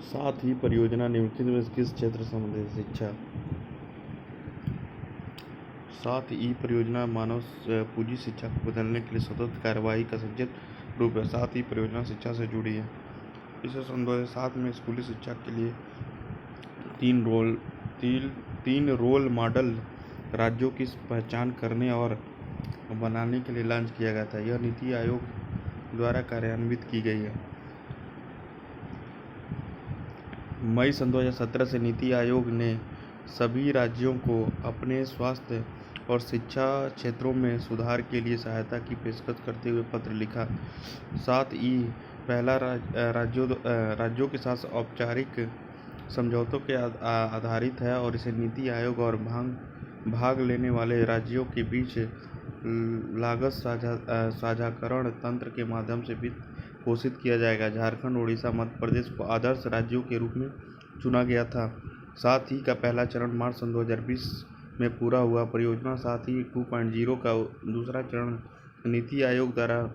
साथ ही परियोजना निम्नलिखित में किस क्षेत्र से संबंधित शिक्षा। साथ ही परियोजना मानव पूंजी शिक्षा को बदलने के लिए सतत कार्यवाही का संक्षिप्त रूप है। साथ ही परियोजना शिक्षा से जुड़ी है। इसे सन 2007 में स्कूली शिक्षा के लिए तीन रोल मॉडल राज्यों की पहचान करने और बनाने के लिए लॉन्च किया गया था। यह नीति आयोग द्वारा कार्यान्वित की गई है। मई सन 2017 से नीति आयोग ने सभी राज्यों को अपने स्वास्थ्य और शिक्षा क्षेत्रों में सुधार के लिए सहायता की पेशकश करते हुए पत्र लिखा। साथ ही पहला राज्यों के साथ औपचारिक समझौतों के आधारित है और इसे नीति आयोग और भाग लेने वाले राज्यों के बीच लागत साझाकरण तंत्र के माध्यम से वित्त पोषित किया जाएगा। झारखंड, उड़ीसा, मध्य प्रदेश को आदर्श राज्यों के रूप में चुना गया था। साथ ही का पहला चरण मार्च सन 2020 में पूरा हुआ। परियोजना साथ ही 2.0 का दूसरा चरण नीति आयोग द्वारा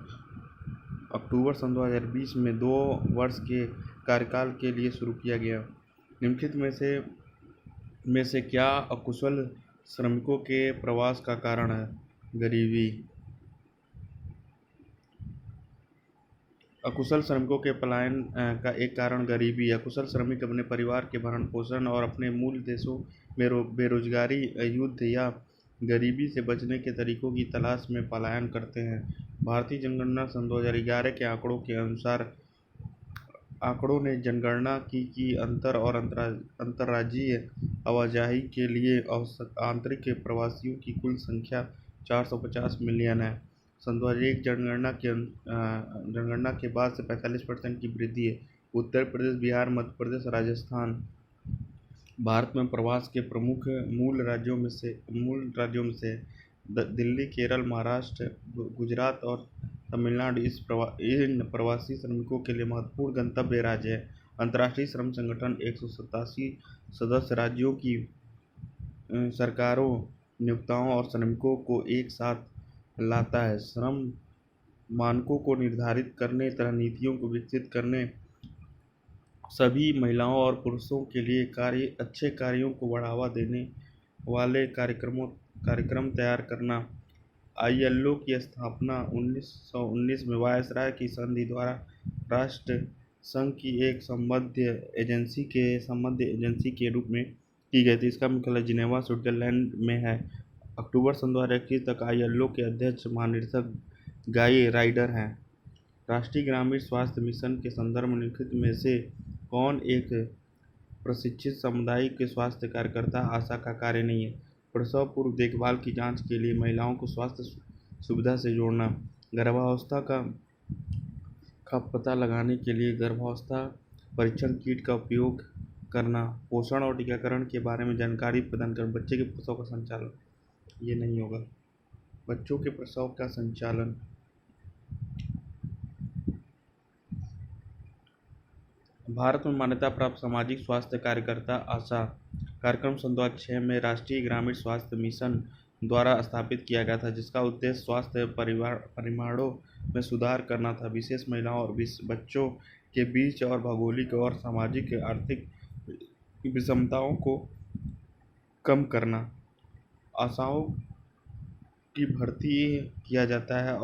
अक्टूबर सन 2020 में 2 वर्ष के कार्यकाल के लिए शुरू किया गया। निम्नलिखित में से क्या अकुशल श्रमिकों के प्रवास का कारण है। गरीबी। अकुशल श्रमिकों के पलायन का एक कारण गरीबी। अकुशल श्रमिक अपने परिवार के भरण पोषण और अपने मूल देशों में बेरोजगारी, युद्ध या गरीबी से बचने के तरीकों की तलाश में पलायन करते हैं। भारतीय जनगणना सन 2011 के आंकड़ों के अनुसार आंकड़ों ने जनगणना की कि अंतर्राज्यीय आवाजाही के लिए आंतरिक प्रवासियों की कुल संख्या 450 मिलियन है। सन 2001 जनगणना के बाद से 45% की वृद्धि है। उत्तर प्रदेश, बिहार, मध्य प्रदेश, राजस्थान भारत में प्रवास के प्रमुख मूल राज्यों में से दिल्ली, केरल, महाराष्ट्र, गुजरात और तमिलनाडु इन प्रवासी श्रमिकों के लिए महत्वपूर्ण गंतव्य राज्य है। अंतर्राष्ट्रीय श्रम संगठन 187 सदस्य राज्यों की सरकारों, नियोक्ताओं और श्रमिकों को एक साथ लाता है। श्रम मानकों को निर्धारित करने तथा नीतियों को विकसित करने, सभी महिलाओं और पुरुषों के लिए अच्छे कार्यों को बढ़ावा देने वाले कार्यक्रम तैयार करना। ILO की स्थापना 1919 में वायसराय की संधि द्वारा राष्ट्र संघ की एक संबद्ध एजेंसी के रूप में की गई थी। इसका मुख्यालय जिनेवा, स्विट्जरलैंड में है। अक्टूबर सन 2021 तक ILO के अध्यक्ष महानिदेशक गाई राइडर हैं। राष्ट्रीय ग्रामीण स्वास्थ्य मिशन के संदर्भ में निम्नलिखित में से कौन एक प्रशिक्षित सामुदायिक स्वास्थ्य कार्यकर्ता आशा का कार्य नहीं है। प्रसव पूर्व देखभाल की जांच के लिए महिलाओं को स्वास्थ्य सुविधा से जोड़ना, गर्भावस्था का पता लगाने के लिए गर्भावस्था परीक्षण किट का उपयोग करना, पोषण और टीकाकरण के बारे में जानकारी प्रदान करना। बच्चे के प्रसव का संचालन ये नहीं होगा। बच्चों के प्रसव का संचालन भारत में मान्यता प्राप्त सामाजिक स्वास्थ्य कार्यकर्ता आशा कार्यक्रम सन 2006 में राष्ट्रीय ग्रामीण स्वास्थ्य मिशन द्वारा स्थापित किया गया था, जिसका उद्देश्य स्वास्थ्य परिमाणों में सुधार करना था, विशेष महिलाओं और बच्चों के बीच और भौगोलिक और सामाजिक आर्थिक विषमताओं को कम करना। आशाओं की भर्ती किया जाता है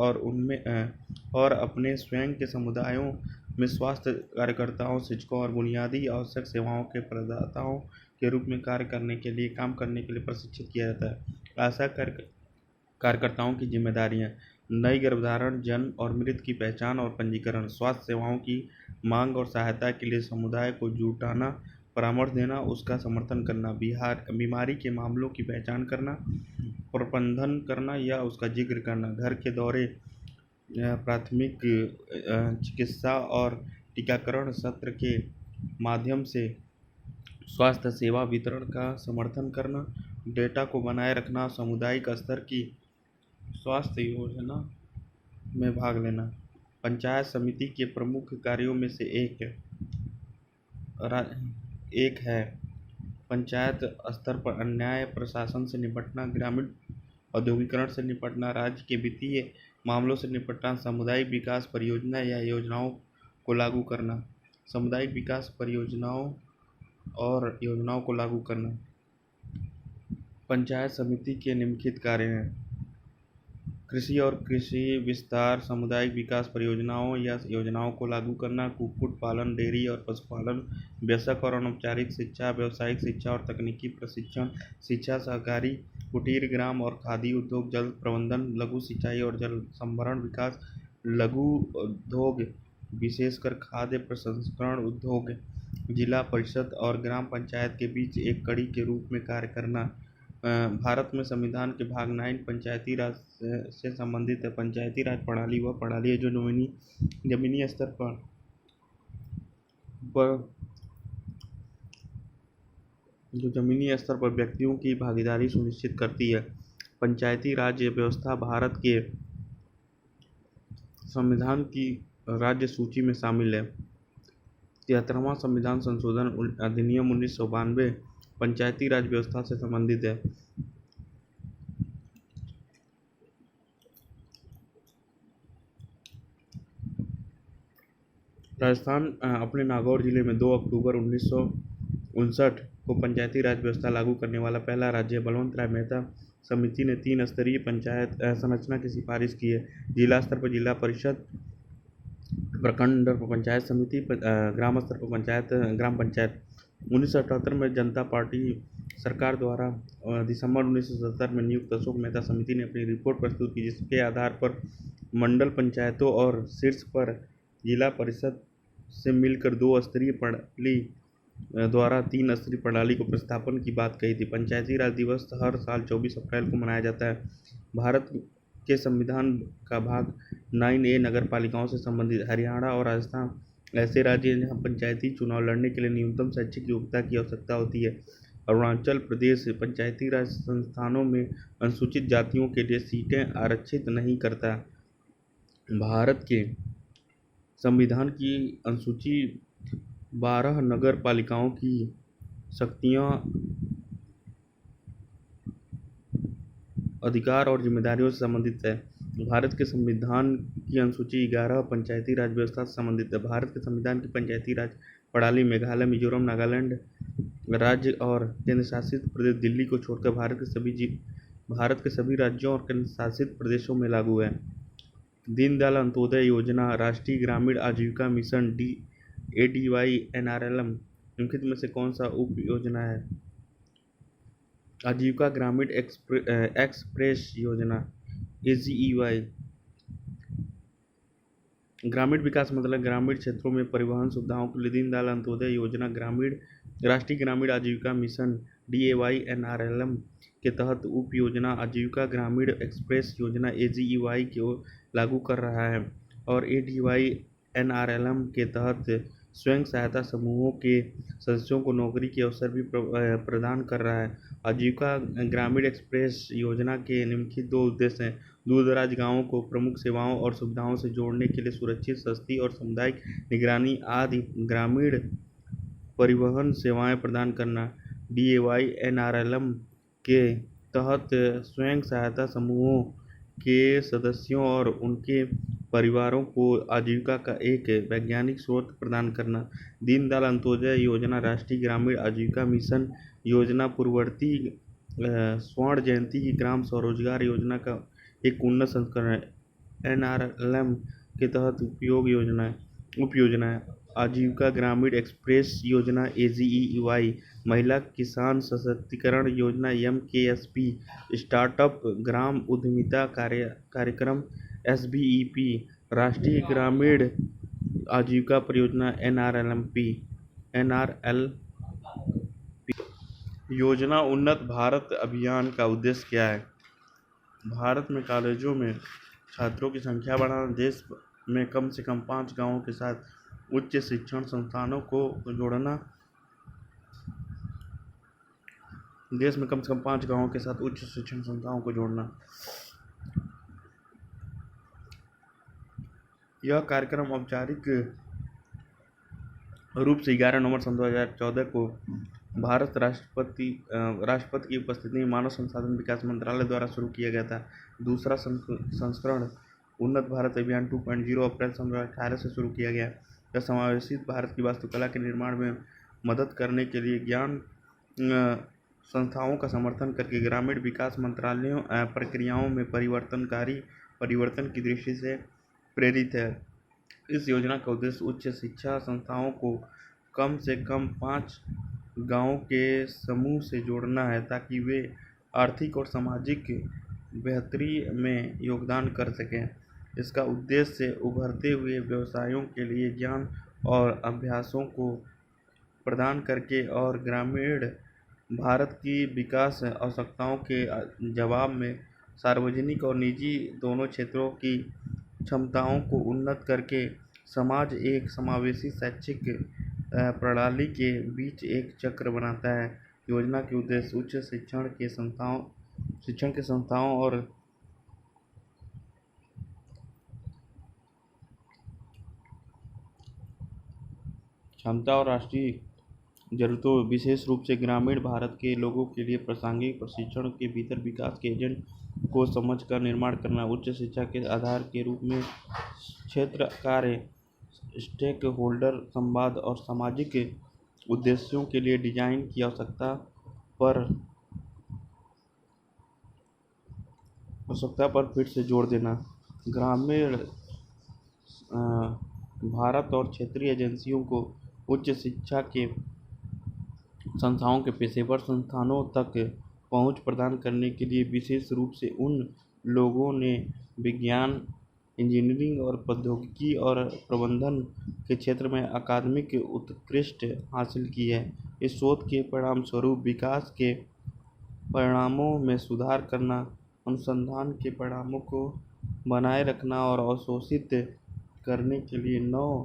और अपने स्वयं के समुदायों में स्वास्थ्य कार्यकर्ताओं, शिक्षकों और बुनियादी आवश्यक सेवाओं के प्रदाताओं के रूप में काम करने के लिए प्रशिक्षित किया जाता है। आशा कार्यकर्ताओं की जिम्मेदारियां: नई गर्भधारण, जन्म और मृत्यु की पहचान और पंजीकरण, स्वास्थ्य सेवाओं की मांग और सहायता के लिए समुदाय को जुटाना, परामर्श देना, उसका समर्थन करना, बीमारी के मामलों की पहचान करना, प्रबंधन करना या उसका जिक्र करना, घर के दौरे, प्राथमिक चिकित्सा और टीकाकरण सत्र के माध्यम से स्वास्थ्य सेवा वितरण का समर्थन करना, डेटा को बनाए रखना, सामुदायिक स्तर की स्वास्थ्य योजना में भाग लेना। पंचायत समिति के प्रमुख कार्यों में से एक है पंचायत स्तर पर अन्याय प्रशासन से निपटना, ग्रामीण औद्योगिकरण से निपटना, राज्य के वित्तीय मामलों से निपटना, सामुदायिक विकास परियोजना या योजनाओं को लागू करना। सामुदायिक विकास परियोजनाओं और योजनाओं को लागू करना। पंचायत समिति के निम्नलिखित कार्य हैं: कृषि और कृषि विस्तार, सामुदायिक विकास परियोजनाओं या योजनाओं को लागू करना, कुक्कुट पालन, डेयरी और पशुपालन, वयस्क और अनौपचारिक शिक्षा, व्यावसायिक शिक्षा और तकनीकी प्रशिक्षण शिक्षा, सहकारी, कुटीर, ग्राम और खादी उद्योग, जल प्रबंधन, लघु सिंचाई और जल संभरण विकास, लघु उद्योग विशेषकर खाद्य प्रसंस्करण उद्योग, जिला परिषद और ग्राम पंचायत के बीच एक कड़ी के रूप में कार्य करना। भारत में संविधान के भाग 9 पंचायती राज से संबंधित है। पंचायती राज प्रणाली वह प्रणाली है जो जमीनी स्तर पर व्यक्तियों की भागीदारी सुनिश्चित करती है। पंचायती राज व्यवस्था भारत के संविधान की राज्य सूची में शामिल है। 73वां संविधान संशोधन अधिनियम 1992 पंचायती राज व्यवस्था से संबंधित है। राजस्थान अपने नागौर जिले में 2 अक्टूबर 1959 को पंचायती राज व्यवस्था लागू करने वाला पहला राज्य है। बलवंत राय मेहता समिति ने 3 स्तरीय पंचायत संरचना की सिफारिश की है। जिला स्तर पर जिला परिषद, प्रखंड स्तर पर पंचायत समिति, ग्राम स्तर पर ग्राम पंचायत। 1978 में जनता पार्टी सरकार द्वारा दिसंबर 1977 में नियुक्त अशोक मेहता समिति ने अपनी रिपोर्ट प्रस्तुत की, जिसके आधार पर मंडल पंचायतों और शीर्ष पर जिला परिषद से मिलकर 2 स्तरीय प्रणाली द्वारा 3 स्तरीय प्रणाली को प्रतिस्थापन की बात कही थी। पंचायती राज दिवस हर साल 24 अप्रैल को मनाया जाता है। भारत के संविधान का भाग 9A नगर पालिकाओं से संबंधित। हरियाणा और राजस्थान ऐसे राज्य हैं जहाँ पंचायती चुनाव लड़ने के लिए न्यूनतम शैक्षिक योग्यता की आवश्यकता होती है। अरुणाचल प्रदेश पंचायती राज संस्थानों में अनुसूचित जातियों के लिए सीटें आरक्षित नहीं करता। भारत के संविधान की अनुसूची 12 नगर पालिकाओं की शक्तियाँ, अधिकार और जिम्मेदारियों से संबंधित है। भारत के संविधान की अनुसूची 11 पंचायती राज व्यवस्था से संबंधित है। भारत के संविधान की पंचायती राज प्रणाली मेघालय, मिजोरम, नागालैंड राज्य और केंद्र शासित प्रदेश दिल्ली को छोड़कर भारत के सभी राज्यों और केंद्र शासित प्रदेशों में लागू है। दीनदयाल अंत्योदय योजना, राष्ट्रीय ग्रामीण आजीविका मिशन ADY, NRLM निम्नलिखित में से कौन सा उप योजना है? आजीविका ग्रामीण एक्सप्रेस योजना AGEY। ग्रामीण विकास मतलब ग्रामीण क्षेत्रों में परिवहन सुविधाओं के लिए दीनदयाल अंत्योदय योजना राष्ट्रीय ग्रामीण आजीविका मिशन DAY NRLM के तहत उप योजना आजीविका ग्रामीण एक्सप्रेस योजना AGEY को लागू कर रहा है और ADY NRLM के तहत स्वयं सहायता समूहों के सदस्यों को नौकरी के अवसर भी प्रदान कर रहा है। आजीविका ग्रामीण एक्सप्रेस योजना के निम्नलिखित 2 उद्देश्य हैं: दूर दराज गाँवों को प्रमुख सेवाओं और सुविधाओं से जोड़ने के लिए सुरक्षित, सस्ती और सामुदायिक निगरानी आदि ग्रामीण परिवहन सेवाएं प्रदान करना। DAY NRLM के तहत स्वयं सहायता समूहों के सदस्यों और उनके परिवारों को आजीविका का एक वैज्ञानिक स्रोत प्रदान करना। दीनदयाल अंत्योदय योजना राष्ट्रीय ग्रामीण आजीविका मिशन योजना पूर्ववर्ती स्वर्ण जयंती की ग्राम स्वरोजगार योजना का एक उन्नत संस्करण है। NRLM के तहत उप योजना है आजीविका ग्रामीण एक्सप्रेस योजना AGEY, महिला किसान सशक्तिकरण योजना MKSP, स्टार्टअप ग्राम उद्यमिता कार्यक्रम SBEP, राष्ट्रीय ग्रामीण आजीविका परियोजना NRLP। योजना उन्नत भारत अभियान का उद्देश्य क्या है? भारत में कॉलेजों में छात्रों की संख्या बढ़ाना, देश में कम से कम 5 गाँवों के साथ उच्च शिक्षण संस्थानों को जोड़ना। देश में कम से कम 5 गाँवों के साथ उच्च शिक्षण संस्थानों को जोड़ना। यह कार्यक्रम औपचारिक रूप से 11 नवंबर सन 2014 को भारत राष्ट्रपति की उपस्थिति में मानव संसाधन विकास मंत्रालय द्वारा शुरू किया गया था। दूसरा संस्करण उन्नत भारत अभियान 2.0 अप्रैल सन 2018 से शुरू किया गया। यह समावेशित भारत की वास्तुकला के निर्माण में मदद करने के लिए ज्ञान संस्थाओं का समर्थन करके ग्रामीण विकास मंत्रालयों प्रक्रियाओं में परिवर्तन की दृष्टि से प्रेरित है। इस योजना का उद्देश्य उच्च शिक्षा संस्थाओं को कम से कम 5 गांवों के समूह से जोड़ना है ताकि वे आर्थिक और सामाजिक बेहतरी में योगदान कर सकें। इसका उद्देश्य उभरते हुए व्यवसायों के लिए ज्ञान और अभ्यासों को प्रदान करके और ग्रामीण भारत की विकास आवश्यकताओं के जवाब में सार्वजनिक और निजी दोनों क्षेत्रों की क्षमताओं को उन्नत करके समाज एक समावेशी शैक्षिक प्रणाली के बीच एक चक्र बनाता है। योजना के उद्देश्य उच्च शिक्षण के संस्थाओं और क्षमता और राष्ट्रीय जरूरतों विशेष रूप से ग्रामीण भारत के लोगों के लिए प्रासंगिक प्रशिक्षण के भीतर विकास के एजेंट को समझ कर निर्माण करना। उच्च शिक्षा के आधार के रूप में क्षेत्र कार्य स्टेक होल्डर संवाद और सामाजिक उद्देश्यों के लिए डिजाइन की आवश्यकता पर फिर से जोर देना। ग्रामीण भारत और क्षेत्रीय एजेंसियों को उच्च शिक्षा के संस्थाओं के पेशेवर संस्थानों तक पहुंच प्रदान करने के लिए विशेष रूप से उन लोगों ने विज्ञान इंजीनियरिंग और प्रौद्योगिकी और प्रबंधन के क्षेत्र में अकादमिक उत्कृष्ट हासिल की है। इस शोध के परिणामस्वरूप विकास के परिणामों में सुधार करना, अनुसंधान के परिणामों को बनाए रखना और अवशोषित करने के लिए नए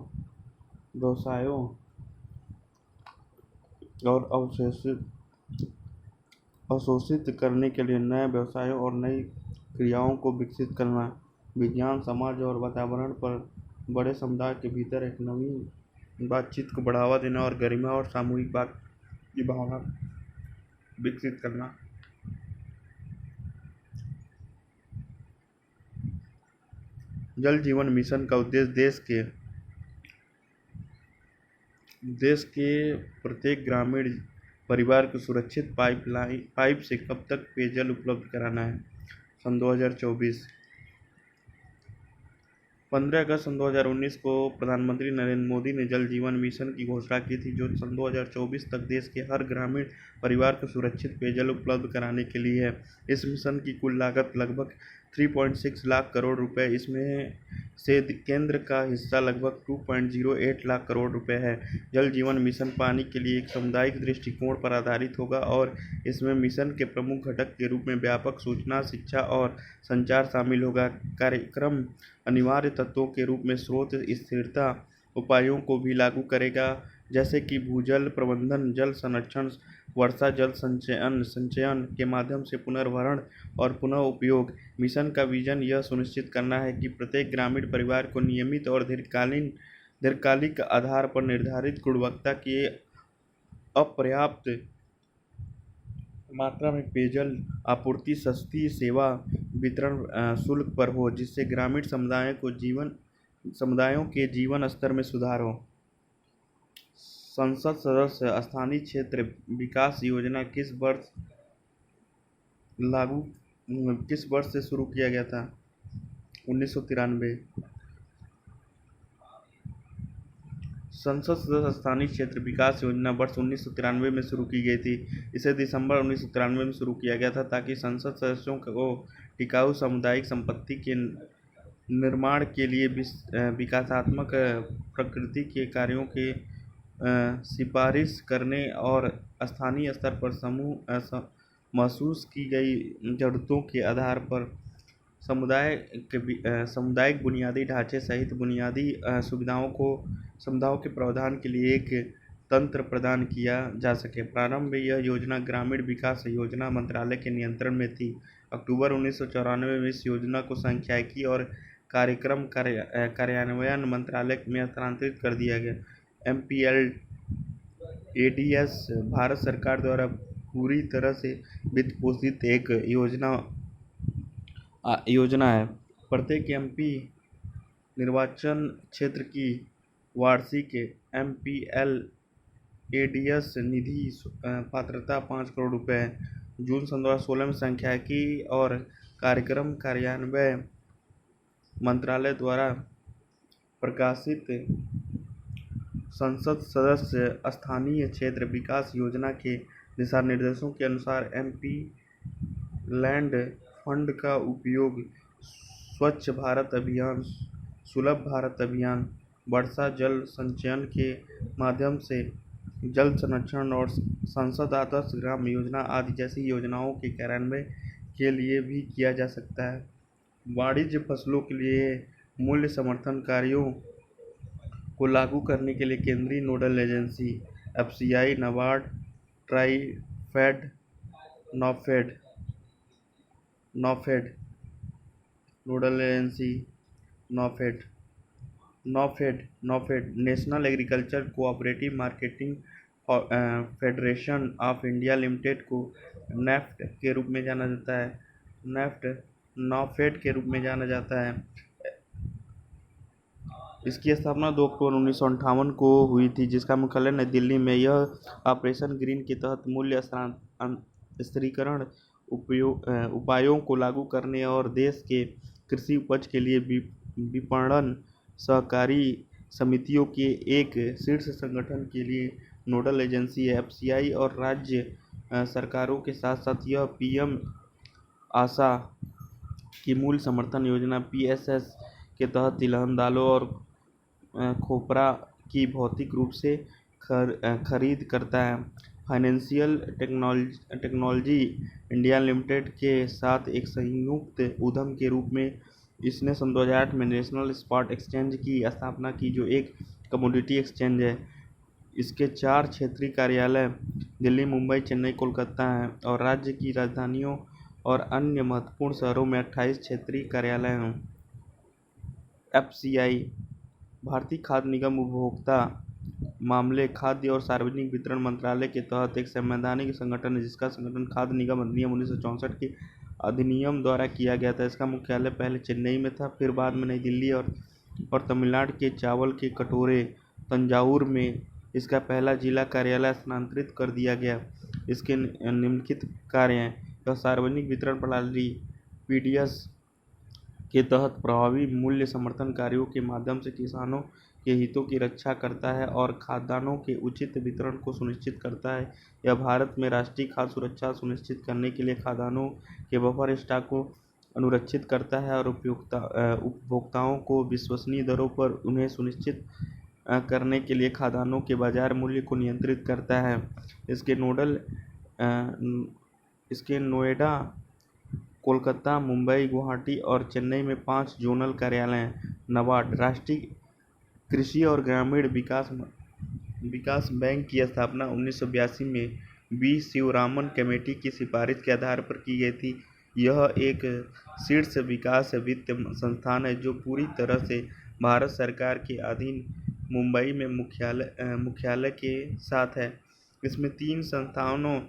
व्यवसायों और अवशोषित करने के लिए नए व्यवसायों और नई क्रियाओं को विकसित करना। विज्ञान समाज और वातावरण पर बड़े समुदाय के भीतर एक नवीन बातचीत को बढ़ावा देना और गरिमा और सामूहिक बात की भावना विकसित करना। जल जीवन मिशन का उद्देश्य देश के प्रत्येक ग्रामीण परिवार को सुरक्षित पाइप से कब तक पेयजल उपलब्ध कराना है। सन 2024 15 अगस्त सन 2019 को प्रधानमंत्री नरेंद्र मोदी ने जल जीवन मिशन की घोषणा की थी, जो सन 2024 तक देश के हर ग्रामीण परिवार को सुरक्षित पेयजल उपलब्ध कराने के लिए है। इस मिशन की कुल लागत लगभग 3.6 लाख करोड़ रुपए, इसमें से केंद्र का हिस्सा लगभग 2.08 लाख करोड़ रुपए है। जल जीवन मिशन पानी के लिए एक सामुदायिक दृष्टिकोण पर आधारित होगा और इसमें मिशन के प्रमुख घटक के रूप में व्यापक सूचना, शिक्षा और संचार शामिल होगा। कार्यक्रम अनिवार्य तत्वों के रूप में स्रोत स्थिरता उपायों को भी लागू करेगा, जैसे कि भूजल प्रबंधन, जल संरक्षण, वर्षा जल संचयन के माध्यम से पुनर्भरण और पुनः उपयोग। मिशन का विजन यह सुनिश्चित करना है कि प्रत्येक ग्रामीण परिवार को नियमित और दीर्घकालिक आधार पर निर्धारित गुणवत्ता की अपर्याप्त मात्रा में पेयजल आपूर्ति सस्ती सेवा वितरण शुल्क पर हो, जिससे ग्रामीण समुदायों के जीवन स्तर में सुधार हो। संसद सदस्य स्थानीय क्षेत्र विकास योजना किस वर्ष से शुरू किया गया था? 1993। संसद सदस्य स्थानीय क्षेत्र विकास योजना वर्ष 1993 में शुरू की गई थी। इसे दिसंबर 1993 में शुरू किया गया था ताकि संसद सदस्यों को टिकाऊ सामुदायिक संपत्ति के निर्माण के लिए विकासात्मक प्रकृति के कार्यों के सिफारिश करने और स्थानीय स्तर पर महसूस की गई जरूरतों के आधार पर सामुदायिक बुनियादी ढांचे सहित बुनियादी सुविधाओं के प्रावधान के लिए एक तंत्र प्रदान किया जा सके। प्रारंभ में यह योजना ग्रामीण विकास योजना मंत्रालय के नियंत्रण में थी। अक्टूबर 1994 में इस योजना को सांख्यिकी और कार्यक्रम कार्यान्वयन मंत्रालय में हस्तांतरित कर दिया गया। MPLADS भारत सरकार द्वारा पूरी तरह से वित्त पोषित एक योजना है। प्रत्येक MP निर्वाचन क्षेत्र की वार्षिक MPLADS निधि पात्रता 5 करोड़ रुपए है। जून सन 2016 में सांख्यिकी और कार्यक्रम कार्यान्वयन मंत्रालय द्वारा प्रकाशित संसद सदस्य स्थानीय क्षेत्र विकास योजना के दिशा निर्देशों के अनुसार MP लैंड फंड का उपयोग स्वच्छ भारत अभियान, सुलभ भारत अभियान, वर्षा जल संचयन के माध्यम से जल संरक्षण और सांसद आदर्श ग्राम योजना आदि जैसी योजनाओं के कार्यान्वयन के लिए भी किया जा सकता है। वाणिज्य फसलों के लिए मूल्य समर्थन कार्यों को लागू करने के लिए केंद्रीय nodal agency FCI, NABARD, TRIFED, NAFED, nodal agency NAFED, national agriculture cooperative marketing federation of India limited को नेफ्ट के रूप में जाना जाता है। नॉफेड के रूप में जाना जाता है। इसकी स्थापना 2 अक्टूबर 1958 को हुई थी, जिसका मुख्यालय नई दिल्ली में। यह ऑपरेशन ग्रीन के तहत मूल्य स्थिरीकरण उपायों को लागू करने और देश के कृषि उपज के लिए विपणन सहकारी समितियों के एक शीर्ष संगठन के लिए नोडल एजेंसी है। FCI और राज्य सरकारों के साथ साथ यह PM आशा की मूल समर्थन योजना PSS के तहत तिलहन, दालों और खोपरा की भौतिक रूप से खरीद करता है। फाइनेंशियल टेक्नोलॉजी इंडिया लिमिटेड के साथ एक संयुक्त उद्यम के रूप में इसने सन 2008 में नेशनल स्पॉट एक्सचेंज की स्थापना की, जो एक कमोडिटी एक्सचेंज है। इसके 4 क्षेत्रीय कार्यालय दिल्ली, मुंबई, चेन्नई, कोलकाता हैं और राज्य की राजधानियों और अन्य महत्वपूर्ण शहरों में 28 क्षेत्रीय कार्यालय हैं। FCI भारतीय खाद्य निगम उपभोक्ता मामले, खाद्य और सार्वजनिक वितरण मंत्रालय के तहत एक संवैधानिक संगठन है, जिसका गठन खाद्य निगम अधिनियम 1964 के अधिनियम द्वारा किया गया था। इसका मुख्यालय पहले चेन्नई में था, फिर बाद में नई दिल्ली और तमिलनाडु के चावल के कटोरे तंजावुर में इसका पहला जिला कार्यालय स्थानांतरित कर दिया गया। इसके निम्नलिखित कार्य हैं। यह सार्वजनिक वितरण प्रणाली PDS के तहत प्रभावी मूल्य समर्थन कार्यों के माध्यम से किसानों के हितों की रक्षा करता है और खाद्यान्नों के उचित वितरण को सुनिश्चित करता है। यह भारत में राष्ट्रीय खाद्य सुरक्षा सुनिश्चित करने के लिए खाद्यान्नों के बफर स्टॉक को अनुरक्षित करता है और उपभोक्ताओं को विश्वसनीय दरों पर उन्हें सुनिश्चित करने के लिए खाद्यान्नों के बाजार मूल्य को नियंत्रित करता है। इसके नोएडा, कोलकाता, मुंबई, गुवाहाटी और चेन्नई में 5 जोनल कार्यालय हैं। नाबार्ड राष्ट्रीय कृषि और ग्रामीण विकास बैंक की स्थापना 1982 में B. शिवरामन कमेटी की सिफारिश के आधार पर की गई थी। यह एक शीर्ष विकास वित्त संस्थान है जो पूरी तरह से भारत सरकार के अधीन मुंबई में मुख्यालय के साथ है। इसमें 3 संस्थानों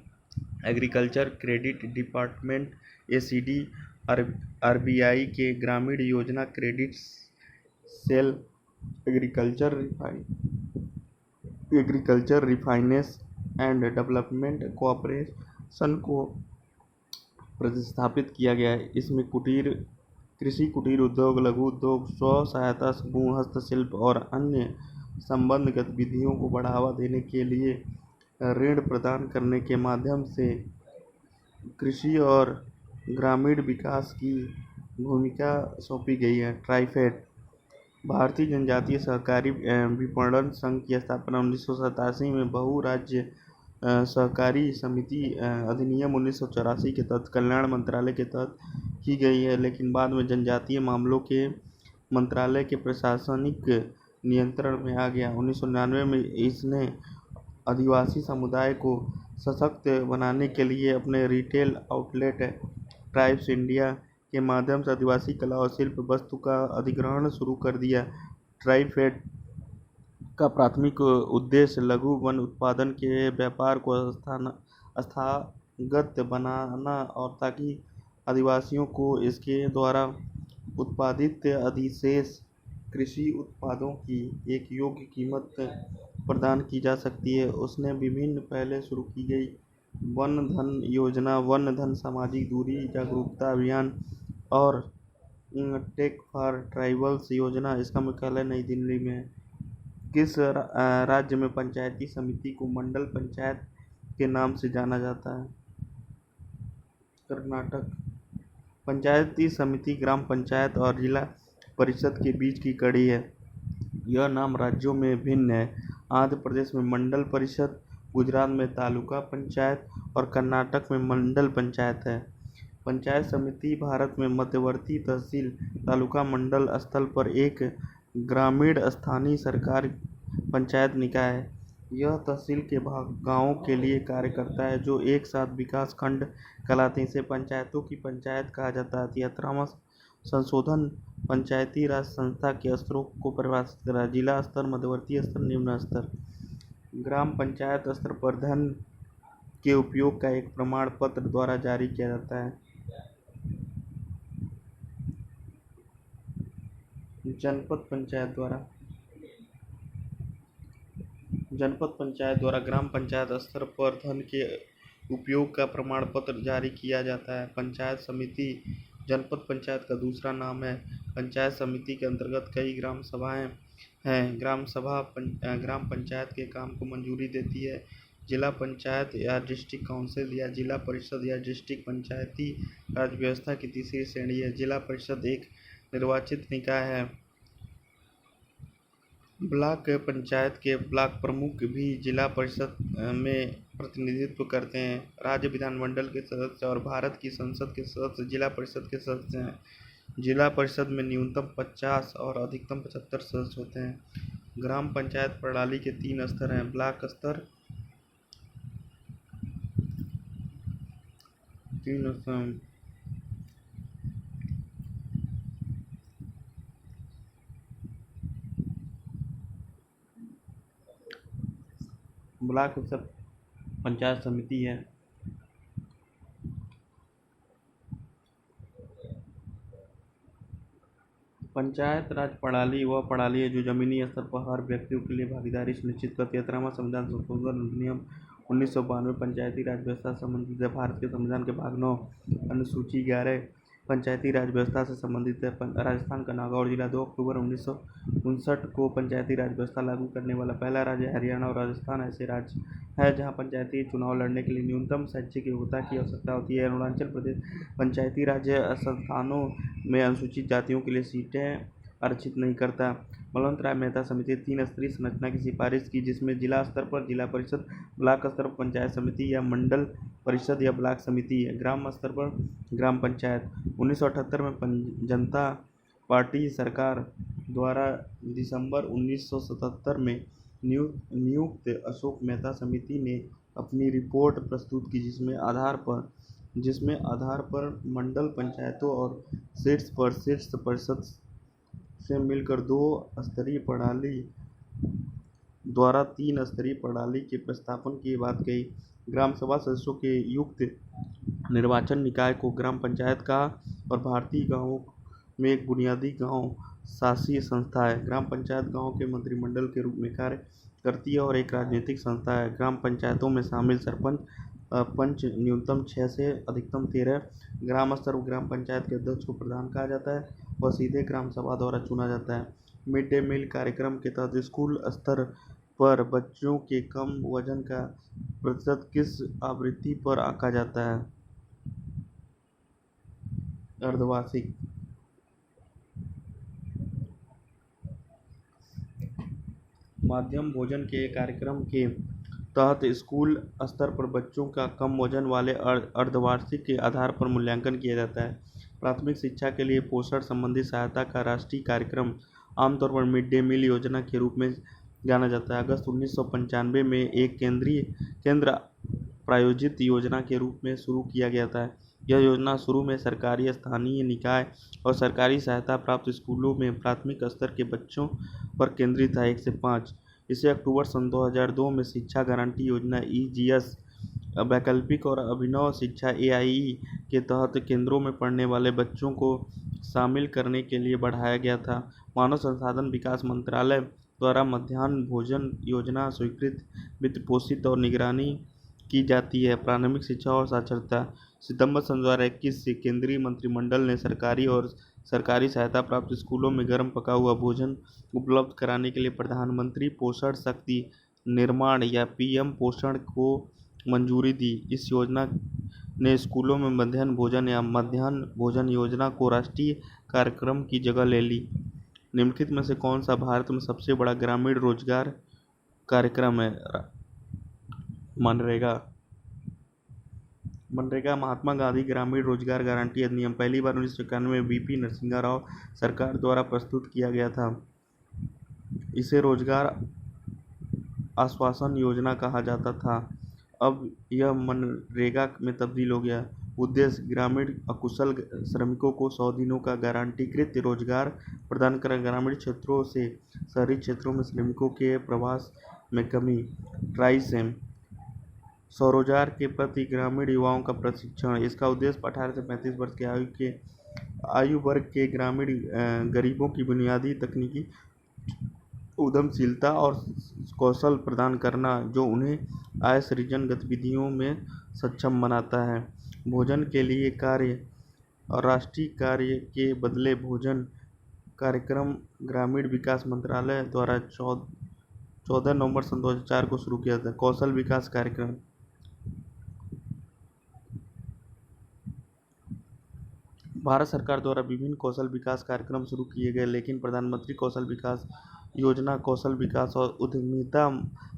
agriculture credit department ACD, RBI के Grameen Yojana credit sale, agriculture refinance and development corporation को प्रतिस्थापित किया गया है। इसमें कृषि कुटीर उद्योग, लघु उद्योग, स्व सहायता समूह, हस्तशिल्प और अन्य संबद्ध गतिविधियों को बढ़ावा देने के लिए ऋण प्रदान करने के माध्यम से कृषि और ग्रामीण विकास की भूमिका सौंपी गई है। ट्राइफेड भारतीय जनजातीय सहकारी विपणन संघ की स्थापना 1987 में बहु-राज्य सहकारी समिति अधिनियम 1984 के तहत कल्याण मंत्रालय के तहत की गई है, लेकिन बाद में जनजातीय मामलों के मंत्रालय के प्रशासनिक नियंत्रण में आ गया। 1999 में इसने आदिवासी समुदाय को सशक्त बनाने के लिए अपने रिटेल आउटलेट ट्राइब्स इंडिया के माध्यम से आदिवासी कला और शिल्प वस्तु का अधिग्रहण शुरू कर दिया। ट्राइफेड का प्राथमिक उद्देश्य लघु वन उत्पादन के व्यापार को स्थागत बनाना और ताकि आदिवासियों को इसके द्वारा उत्पादित अधिशेष कृषि उत्पादों की एक योग्य कीमत प्रदान की जा सकती है। उसने विभिन्न पहले शुरू की गई वन धन योजना, वन धन सामाजिक दूरी जागरूकता अभियान और टेक फॉर ट्राइबल्स योजना, इसका मुख्यालय नई दिल्ली में है। किस राज्य में पंचायती समिति को मंडल पंचायत के नाम से जाना जाता है? कर्नाटक। पंचायती समिति ग्राम पंचायत और जिला परिषद के बीच की कड़ी है। यह नाम राज्यों में भिन्न है। आंध्र प्रदेश में मंडल परिषद, गुजरात में तालुका पंचायत और कर्नाटक में मंडल पंचायत है। पंचायत समिति भारत में मध्यवर्ती तहसील, तालुका, मंडल स्तर पर एक ग्रामीण स्थानीय सरकार पंचायत निकाय है। यह तहसील के गांवों के लिए कार्य करता है जो एक साथ विकास खंड कहलाते हैं। इसे पंचायतों की पंचायत कहा जाता है। 73वां संशोधन पंचायती राज संस्था के स्तरों को परिभाषित करा। जिला स्तर, मध्यवर्ती स्तर, निम्न स्तर। ग्राम पंचायत स्तर पर धन के उपयोग का एक प्रमाण पत्र द्वारा जारी किया जाता है। जनपद पंचायत द्वारा ग्राम पंचायत स्तर पर धन के उपयोग का प्रमाण पत्र जारी किया जाता है। पंचायत समिति जनपद पंचायत का दूसरा नाम है। पंचायत समिति के अंतर्गत कई ग्राम सभाएं हैं। ग्राम सभा ग्राम पंचायत के काम को मंजूरी देती है। जिला पंचायत या डिस्ट्रिक्ट काउंसिल या जिला परिषद या डिस्ट्रिक्ट पंचायती राज व्यवस्था की तीसरी श्रेणी है। जिला परिषद एक निर्वाचित निकाय है। ब्लॉक पंचायत के ब्लॉक प्रमुख भी जिला परिषद में प्रतिनिधित्व करते हैं। राज्य विधानमंडल के सदस्य और भारत की संसद के सदस्य जिला परिषद के सदस्य हैं। जिला परिषद में न्यूनतम 50 और अधिकतम 75 सदस्य होते हैं। ग्राम पंचायत प्रणाली के 3 स्तर हैं। ब्लॉक स्तर, ब्लॉक स्तर पंचायत समिति है। पंचायत राज प्रणाली वह प्रणाली है जो जमीनी स्तर पर हर व्यक्ति के लिए भागीदारी सुनिश्चित करती है। 73वां संविधान संशोधन अधिनियम 1992 पंचायती राज व्यवस्था से संबंधित है। भारत के संविधान के भाग 9 अनुसूची 11 पंचायती राज व्यवस्था से संबंधित है। राजस्थान का नागौर जिला 2 अक्टूबर 1959 को पंचायती राज व्यवस्था लागू करने वाला पहला राज्य है। हरियाणा और राजस्थान ऐसे राज्य है जहां पंचायती चुनाव लड़ने के लिए न्यूनतम शैक्षिक योग्यता की आवश्यकता होती है। अरुणाचल प्रदेश पंचायती राज संस्थानों में अनुसूचित जातियों के लिए सीटें आरक्षित नहीं करता। बलवंत राय मेहता समिति 3 स्तरीय संरचना की सिफारिश की, जिसमें जिला स्तर पर जिला परिषद, ब्लॉक स्तर पर पंचायत समिति या मंडल परिषद या ब्लॉक समिति है, ग्राम स्तर पर ग्राम पंचायत। 1978 में जनता पार्टी सरकार द्वारा दिसंबर 1977 में नियुक्त अशोक मेहता समिति ने अपनी रिपोर्ट प्रस्तुत की, जिसमें आधार पर मंडल पंचायतों और शीर्ष परिषद से मिलकर 2 स्तरीय प्रणाली द्वारा 3 स्तरीय प्रणाली के प्रस्तावन की बात कही। ग्राम सभा सदस्यों के युक्त निर्वाचन निकाय को ग्राम पंचायत का और भारतीय गांवों में एक बुनियादी गांव शासी संस्था है। ग्राम पंचायत गांव के मंत्रिमंडल के रूप में कार्य करती है और एक राजनीतिक संस्था है। ग्राम पंचायतों में शामिल सरपंच पंच न्यूनतम 6 से अधिकतम 13। ग्राम स्तर ग्राम पंचायत के अध्यक्ष को प्रधान कहा जाता है। वह सीधे ग्राम सभा द्वारा चुना जाता है। मिड डे मील कार्यक्रम के तहत स्कूल स्तर पर बच्चों के कम वजन का प्रतिशत किस आवृत्ति पर आंका जाता है? अर्धवार्षिक। मध्याह्न भोजन के कार्यक्रम के तहत स्कूल स्तर पर बच्चों का कम वजन वाले अर्धवार्षिक के आधार पर मूल्यांकन किया जाता है। प्राथमिक शिक्षा के लिए पोषण संबंधी सहायता का राष्ट्रीय कार्यक्रम आमतौर पर मिड डे मील योजना के रूप में जाना जाता है। अगस्त 1995 में एक केंद्र प्रायोजित योजना के रूप में शुरू किया गया था। यह योजना शुरू में सरकारी, स्थानीय निकाय और सरकारी सहायता प्राप्त स्कूलों में प्राथमिक स्तर के बच्चों पर केंद्रित था, 1 से 5। इसे अक्टूबर सन 2002 में शिक्षा गारंटी योजना EGS वैकल्पिक और अभिनव शिक्षा एआई के तहत केंद्रों में पढ़ने वाले बच्चों को शामिल करने के लिए बढ़ाया गया था। मानव संसाधन विकास मंत्रालय द्वारा मध्याह्न भोजन योजना स्वीकृत, वित्त पोषित और निगरानी की जाती है। प्राथमिक शिक्षा और साक्षरता। सितंबर सन 2021 से केंद्रीय मंत्रिमंडल ने सरकारी और सरकारी सहायता प्राप्त स्कूलों में गर्म पका हुआ भोजन उपलब्ध कराने के लिए प्रधानमंत्री पोषण शक्ति निर्माण या पीएम पोषण को मंजूरी दी। इस योजना ने स्कूलों में मध्याह्न भोजन या मध्याह्न भोजन योजना को राष्ट्रीय कार्यक्रम की जगह ले ली। निम्नलिखित में से कौन सा भारत में सबसे बड़ा ग्रामीण रोजगार कार्यक्रम है? मनरेगा। मनरेगा महात्मा गांधी ग्रामीण रोजगार गारंटी अधिनियम पहली बार 1991 में बीपी नरसिंहा राव सरकार द्वारा प्रस्तुत किया गया था। इसे रोजगार आश्वासन योजना कहा जाता था। अब यह मनरेगा में तब्दील हो गया। उद्देश्य ग्रामीण अकुशल श्रमिकों को 100 दिनों का गारंटीकृत रोजगार प्रदान कर ग्रामीण क्षेत्रों से शहरी क्षेत्रों में श्रमिकों के प्रवास में कमी। ट्राइसेम स्वरोजगार के प्रति ग्रामीण युवाओं का प्रशिक्षण। इसका उद्देश्य 18 से 35 वर्ष के आयु वर्ग के ग्रामीण गरीबों की बुनियादी तकनीकी उद्यमशीलता और कौशल प्रदान करना, जो उन्हें आय सृजन गतिविधियों में सक्षम बनाता है। भोजन के लिए कार्य और राष्ट्रीय कार्य के बदले भोजन कार्यक्रम ग्रामीण विकास मंत्रालय द्वारा 14 नवंबर सन 2004 को शुरू किया था। कौशल विकास कार्यक्रम। भारत सरकार द्वारा विभिन्न कौशल विकास कार्यक्रम शुरू किए गए, लेकिन प्रधानमंत्री कौशल विकास योजना कौशल विकास और उद्यमिता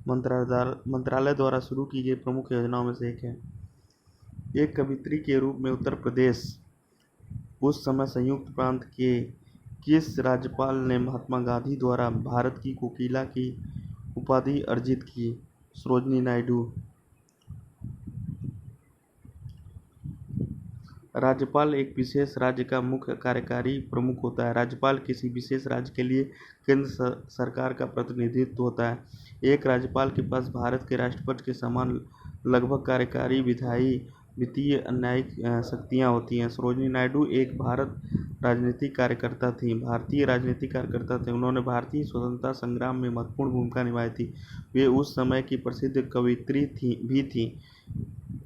मंत्रालय द्वारा शुरू की गई प्रमुख योजनाओं में से एक है। एक कवित्री के रूप में उत्तर प्रदेश उस समय संयुक्त प्रांत के किस राज्यपाल ने महात्मा गांधी द्वारा भारत की कोकिला की उपाधि अर्जित की? सरोजिनी नायडू। राज्यपाल एक विशेष राज्य का मुख्य कार्यकारी प्रमुख होता है। राज्यपाल किसी विशेष राज्य के लिए केंद्र सरकार का प्रतिनिधित्व होता है। एक राज्यपाल के पास भारत के राष्ट्रपति के समान लगभग कार्यकारी, विधायी, वित्तीय, न्यायिक शक्तियाँ होती हैं। सरोजिनी नायडू एक राजनीतिक कार्यकर्ता थी। भारतीय राजनीतिक कार्यकर्ता थे। उन्होंने भारतीय स्वतंत्रता संग्राम में महत्वपूर्ण भूमिका निभाई थी। वे उस समय की प्रसिद्ध कवयित्री भी थी।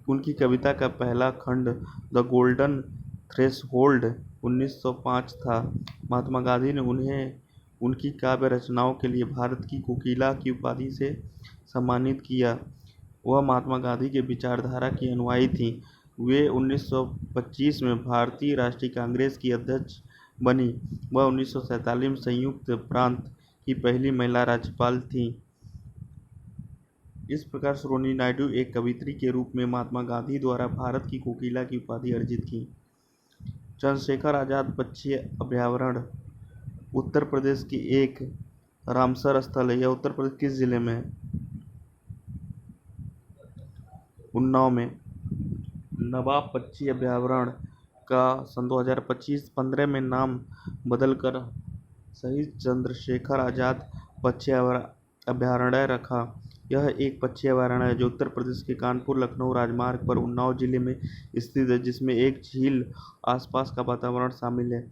उनकी कविता का पहला खंड द गोल्डन थ्रेशहोल्ड 1905 था। महात्मा गांधी ने उन्हें उनकी काव्य रचनाओं के लिए भारत की कोकिला की उपाधि से सम्मानित किया। वह महात्मा गांधी के विचारधारा की अनुयायी थी। वे 1925 में भारतीय राष्ट्रीय कांग्रेस की अध्यक्ष बनी। वह 1947 में संयुक्त प्रांत की पहली महिला राज्यपाल थी। इस प्रकार सरोजिनी नायडू एक कवयित्री के रूप में महात्मा गांधी द्वारा भारत की कोकिला की उपाधि अर्जित की। चंद्रशेखर आजाद पक्षी अभयारण्य उत्तर प्रदेश की एक रामसर स्थल है। यह उत्तर प्रदेश किस जिले में है? उन्नाव में। नवाब पक्षी अभयारण्य का सन 2015 में नाम बदलकर शहीद चंद्रशेखर आजाद पक्षी अभयारण्य रखा। यह एक पक्षी अभयारण्य है जो उत्तर प्रदेश के कानपुर लखनऊ राजमार्ग पर उन्नाव जिले में स्थित है, जिसमें एक झील आसपास का वातावरण शामिल है।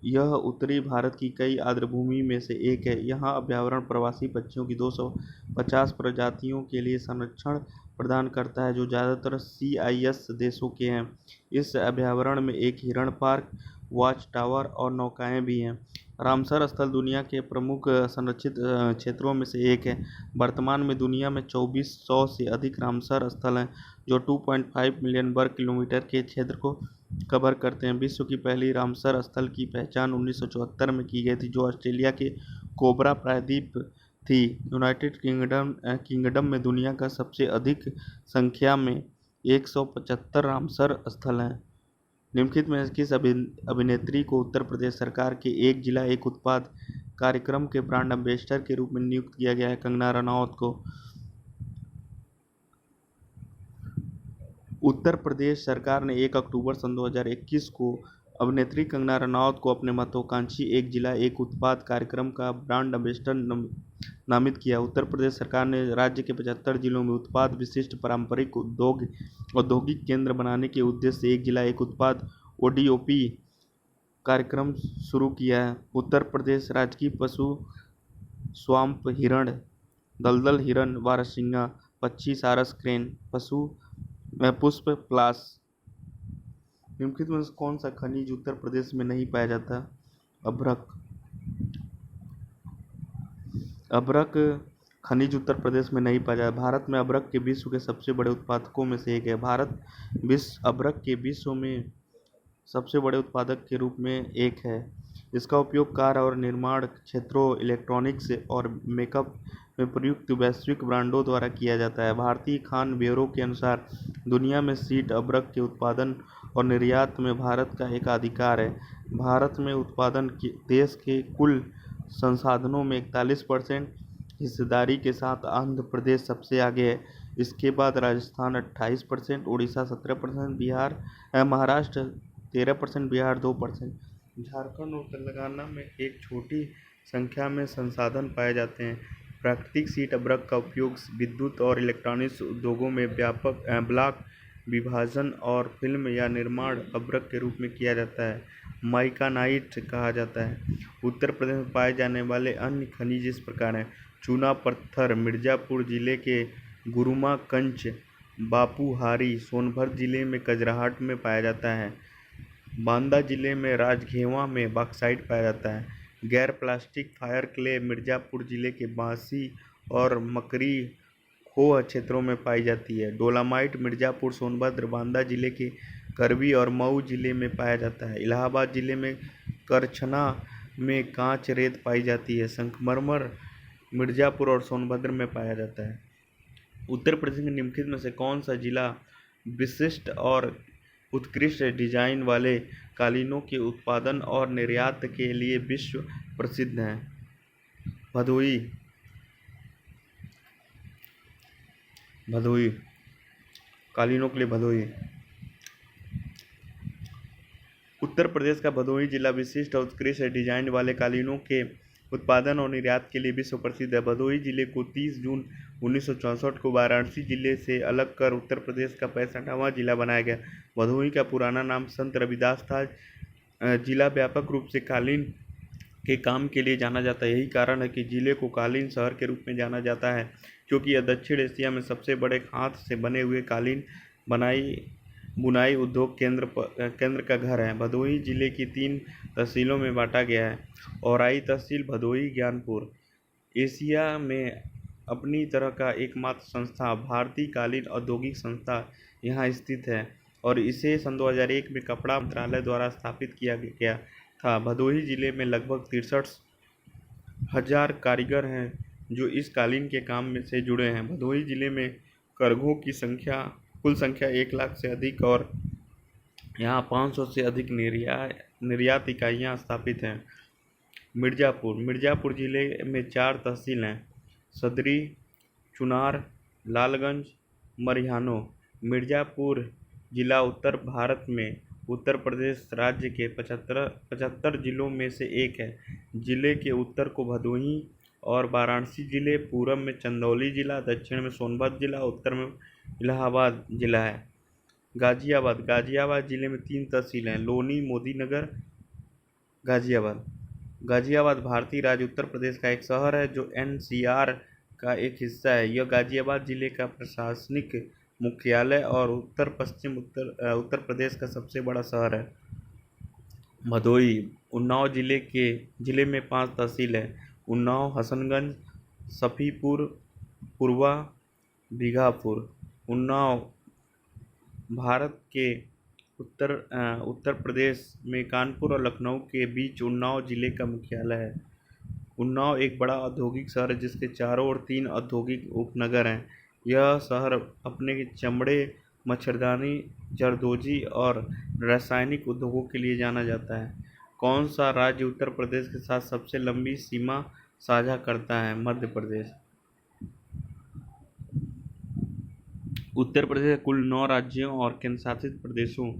यह उत्तरी भारत की कई आर्द्रभूमि में से एक है। यहाँ अभयारण्य प्रवासी पक्षियों की 250 प्रजातियों के लिए संरक्षण प्रदान करता है, जो ज़्यादातर CIS देशों के हैं। इस अभयारण्य में एक हिरण पार्क, वॉच टावर और नौकाएं भी हैं। रामसर स्थल दुनिया के प्रमुख संरक्षित क्षेत्रों में से एक है। वर्तमान में दुनिया में 2400 से अधिक रामसर स्थल हैं, जो 2.5 मिलियन वर्ग किलोमीटर के क्षेत्र को कवर करते हैं। विश्व की पहली रामसर स्थल की पहचान 1974 में की गई थी, जो ऑस्ट्रेलिया के कोबरा प्रायद्वीप थी। यूनाइटेड किंगडम में दुनिया का सबसे अधिक संख्या में 175 रामसर स्थल हैं। निम्नलिखित में किस अभिनेत्री को उत्तर प्रदेश सरकार के एक जिला एक उत्पाद कार्यक्रम के ब्रांड एम्बेसडर के रूप में नियुक्त किया गया है? कंगना रनौत को। उत्तर प्रदेश सरकार ने 1 अक्टूबर सन 2021 को अभिनेत्री कंगना रनौत को अपने महत्वाकांक्षी एक जिला एक उत्पाद कार्यक्रम का ब्रांड एम्बेसडर नामित किया। उत्तर प्रदेश सरकार ने राज्य के 75 जिलों में उत्पाद विशिष्ट पारंपरिक औद्योगिक केंद्र बनाने के उद्देश्य से एक जिला एक उत्पाद ODOP कार्यक्रम शुरू किया है। उत्तर प्रदेश राजकीय पशु स्वाम्प हिरण, दलदल हिरण, बारहसिंगा पक्षी, सारस क्रेन, पुष्प प्लास। निम्नलिखित में से कौन सा खनिज उत्तर प्रदेश में नहीं पाया जाता? अभ्रक। अभ्रक खनिज उत्तर प्रदेश में नहीं पाया जाता। भारत में अभ्रक के विश्व के सबसे बड़े उत्पादकों में से एक है। भारत अभ्रक के विश्व में सबसे बड़े उत्पादक के रूप में एक है। इसका उपयोग कार और निर्माण क्षेत्रों, इलेक्ट्रॉनिक्स और मेकअप में प्रयुक्त वैश्विक ब्रांडों द्वारा किया जाता है। भारतीय खान ब्यूरो के अनुसार दुनिया में शीट अभ्रक के उत्पादन और निर्यात में भारत का एकाधिकार है। भारत में उत्पादन देश के कुल संसाधनों में 41% हिस्सेदारी के साथ आंध्र प्रदेश सबसे आगे है। इसके बाद राजस्थान 28%, उड़ीसा 17%, महाराष्ट्र 13%, बिहार 2%। झारखंड और तेलंगाना में एक छोटी संख्या में संसाधन पाए जाते हैं। प्राकृतिक शीट अभ्रक का उपयोग विद्युत और इलेक्ट्रॉनिक्स उद्योगों में व्यापक ब्लॉक विभाजन और फिल्म या निर्माण अभ्रक के रूप में किया जाता है। माइकानाइट कहा जाता है। उत्तर प्रदेश में पाए जाने वाले अन्य खनिज इस प्रकार हैं: चूना पत्थर मिर्जापुर जिले के गुरुमा कंच, बापूहारी सोनभद्र जिले में कजराहट में पाया जाता है। बांदा जिले में राजघेवा में बॉक्साइट पाया जाता है। गैर प्लास्टिक फायर क्ले मिर्जापुर जिले के बांसी और मकरी खोह क्षेत्रों में पाई जाती है। डोलामाइट मिर्जापुर, सोनभद्र, बांदा जिले के करवी और मऊ जिले में पाया जाता है। इलाहाबाद जिले में करछना में कांच रेत पाई जाती है। संगमरमर मिर्जापुर और सोनभद्र में पाया जाता है। उत्तर प्रदेश के निम्नलिखित में से कौन सा जिला विशिष्ट और उत्कृष्ट डिजाइन वाले कालीनों के उत्पादन और निर्यात के लिए विश्व प्रसिद्ध है? भदोही। कालीनों के लिए भदोही। उत्तर प्रदेश का भदोही जिला विशिष्ट और उत्कृष्ट डिजाइन वाले कालीनों के उत्पादन और निर्यात के लिए विश्व प्रसिद्ध है। भदोही जिले को 30 जून 1964 को वाराणसी जिले से अलग कर उत्तर प्रदेश का 65वां जिला बनाया गया। भदोही का पुराना नाम संत रविदास था। जिला व्यापक रूप से कालीन के काम के लिए जाना जाता है। यही कारण है कि जिले को कालीन शहर के रूप में जाना जाता है, क्योंकि यह दक्षिण एशिया में सबसे बड़े हाथ से बने हुए कालीन बुनाई उद्योग केंद्र का घर है। भदोही जिले की 3 तहसीलों में बांटा गया है। औराई तहसील, भदोही, ज्ञानपुर। एशिया में अपनी तरह का एकमात्र संस्था भारतीय कालीन औद्योगिक संस्था यहाँ स्थित है और इसे सन 2001 में कपड़ा मंत्रालय द्वारा स्थापित किया गया था। भदोही जिले में लगभग 63,000 कारीगर हैं जो इस कालीन के काम में से जुड़े हैं। भदोही जिले में करघों की कुल संख्या 1 लाख से अधिक और यहाँ 500 से अधिक निर्यात इकाइयाँ स्थापित हैं। मिर्जापुर जिले में 4 तहसील हैं: सदरी, चुनार, लालगंज, मरिहानो। मिर्जापुर जिला उत्तर भारत में उत्तर प्रदेश राज्य के 75 जिलों में से एक है। जिले के उत्तर को भदोही और वाराणसी जिले, पूरब में चंदौली जिला, दक्षिण में सोनभद्र जिला, उत्तर में इलाहाबाद जिला है। गाजियाबाद जिले में 3 तहसील हैं: लोनी, मोदीनगर, गाजियाबाद। गाजियाबाद भारतीय राज्य उत्तर प्रदेश का एक शहर है जो NCR का एक हिस्सा है। यह गाजियाबाद जिले का प्रशासनिक मुख्यालय और उत्तर प्रदेश का सबसे बड़ा शहर है। भदोही उन्नाव जिले में 5 तहसील हैं: उन्नाव, हसनगंज, सफीपुर, पूर्वा, बीघापुर। उन्नाव भारत के उत्तर प्रदेश में कानपुर और लखनऊ के बीच उन्नाव जिले का मुख्यालय है। उन्नाव एक बड़ा औद्योगिक शहर है जिसके चारों ओर 3 औद्योगिक उपनगर हैं। यह शहर अपने चमड़े, मच्छरदानी, जरदोजी और रासायनिक उद्योगों के लिए जाना जाता है। कौन सा राज्य उत्तर प्रदेश के साथ सबसे लंबी सीमा साझा करता है? मध्य प्रदेश। उत्तर प्रदेश कुल 9 राज्यों और केंद्रशासित प्रदेशों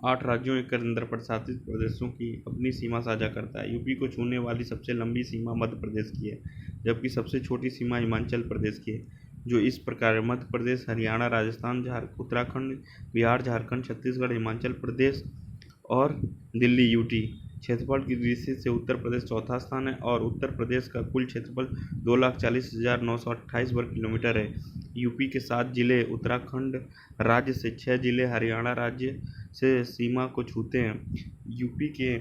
8 राज्यों और केंद्र प्रशासित प्रदेशों की अपनी सीमा साझा करता है। यूपी को छूने वाली सबसे लंबी सीमा मध्य प्रदेश की है, जबकि सबसे छोटी सीमा हिमाचल प्रदेश की है, जो इस प्रकार है: मध्य प्रदेश, हरियाणा, राजस्थान, उत्तराखंड, बिहार, झारखंड, छत्तीसगढ़, हिमाचल प्रदेश और दिल्ली यूटी। क्षेत्रफल की दृष्टि से उत्तर प्रदेश चौथा स्थान है और उत्तर प्रदेश का कुल क्षेत्रफल 2,40,928 वर्ग किलोमीटर है। यूपी के 7 जिले, उत्तराखंड राज्य से 6 जिले हरियाणा राज्य से सीमा को छूते हैं। यूपी के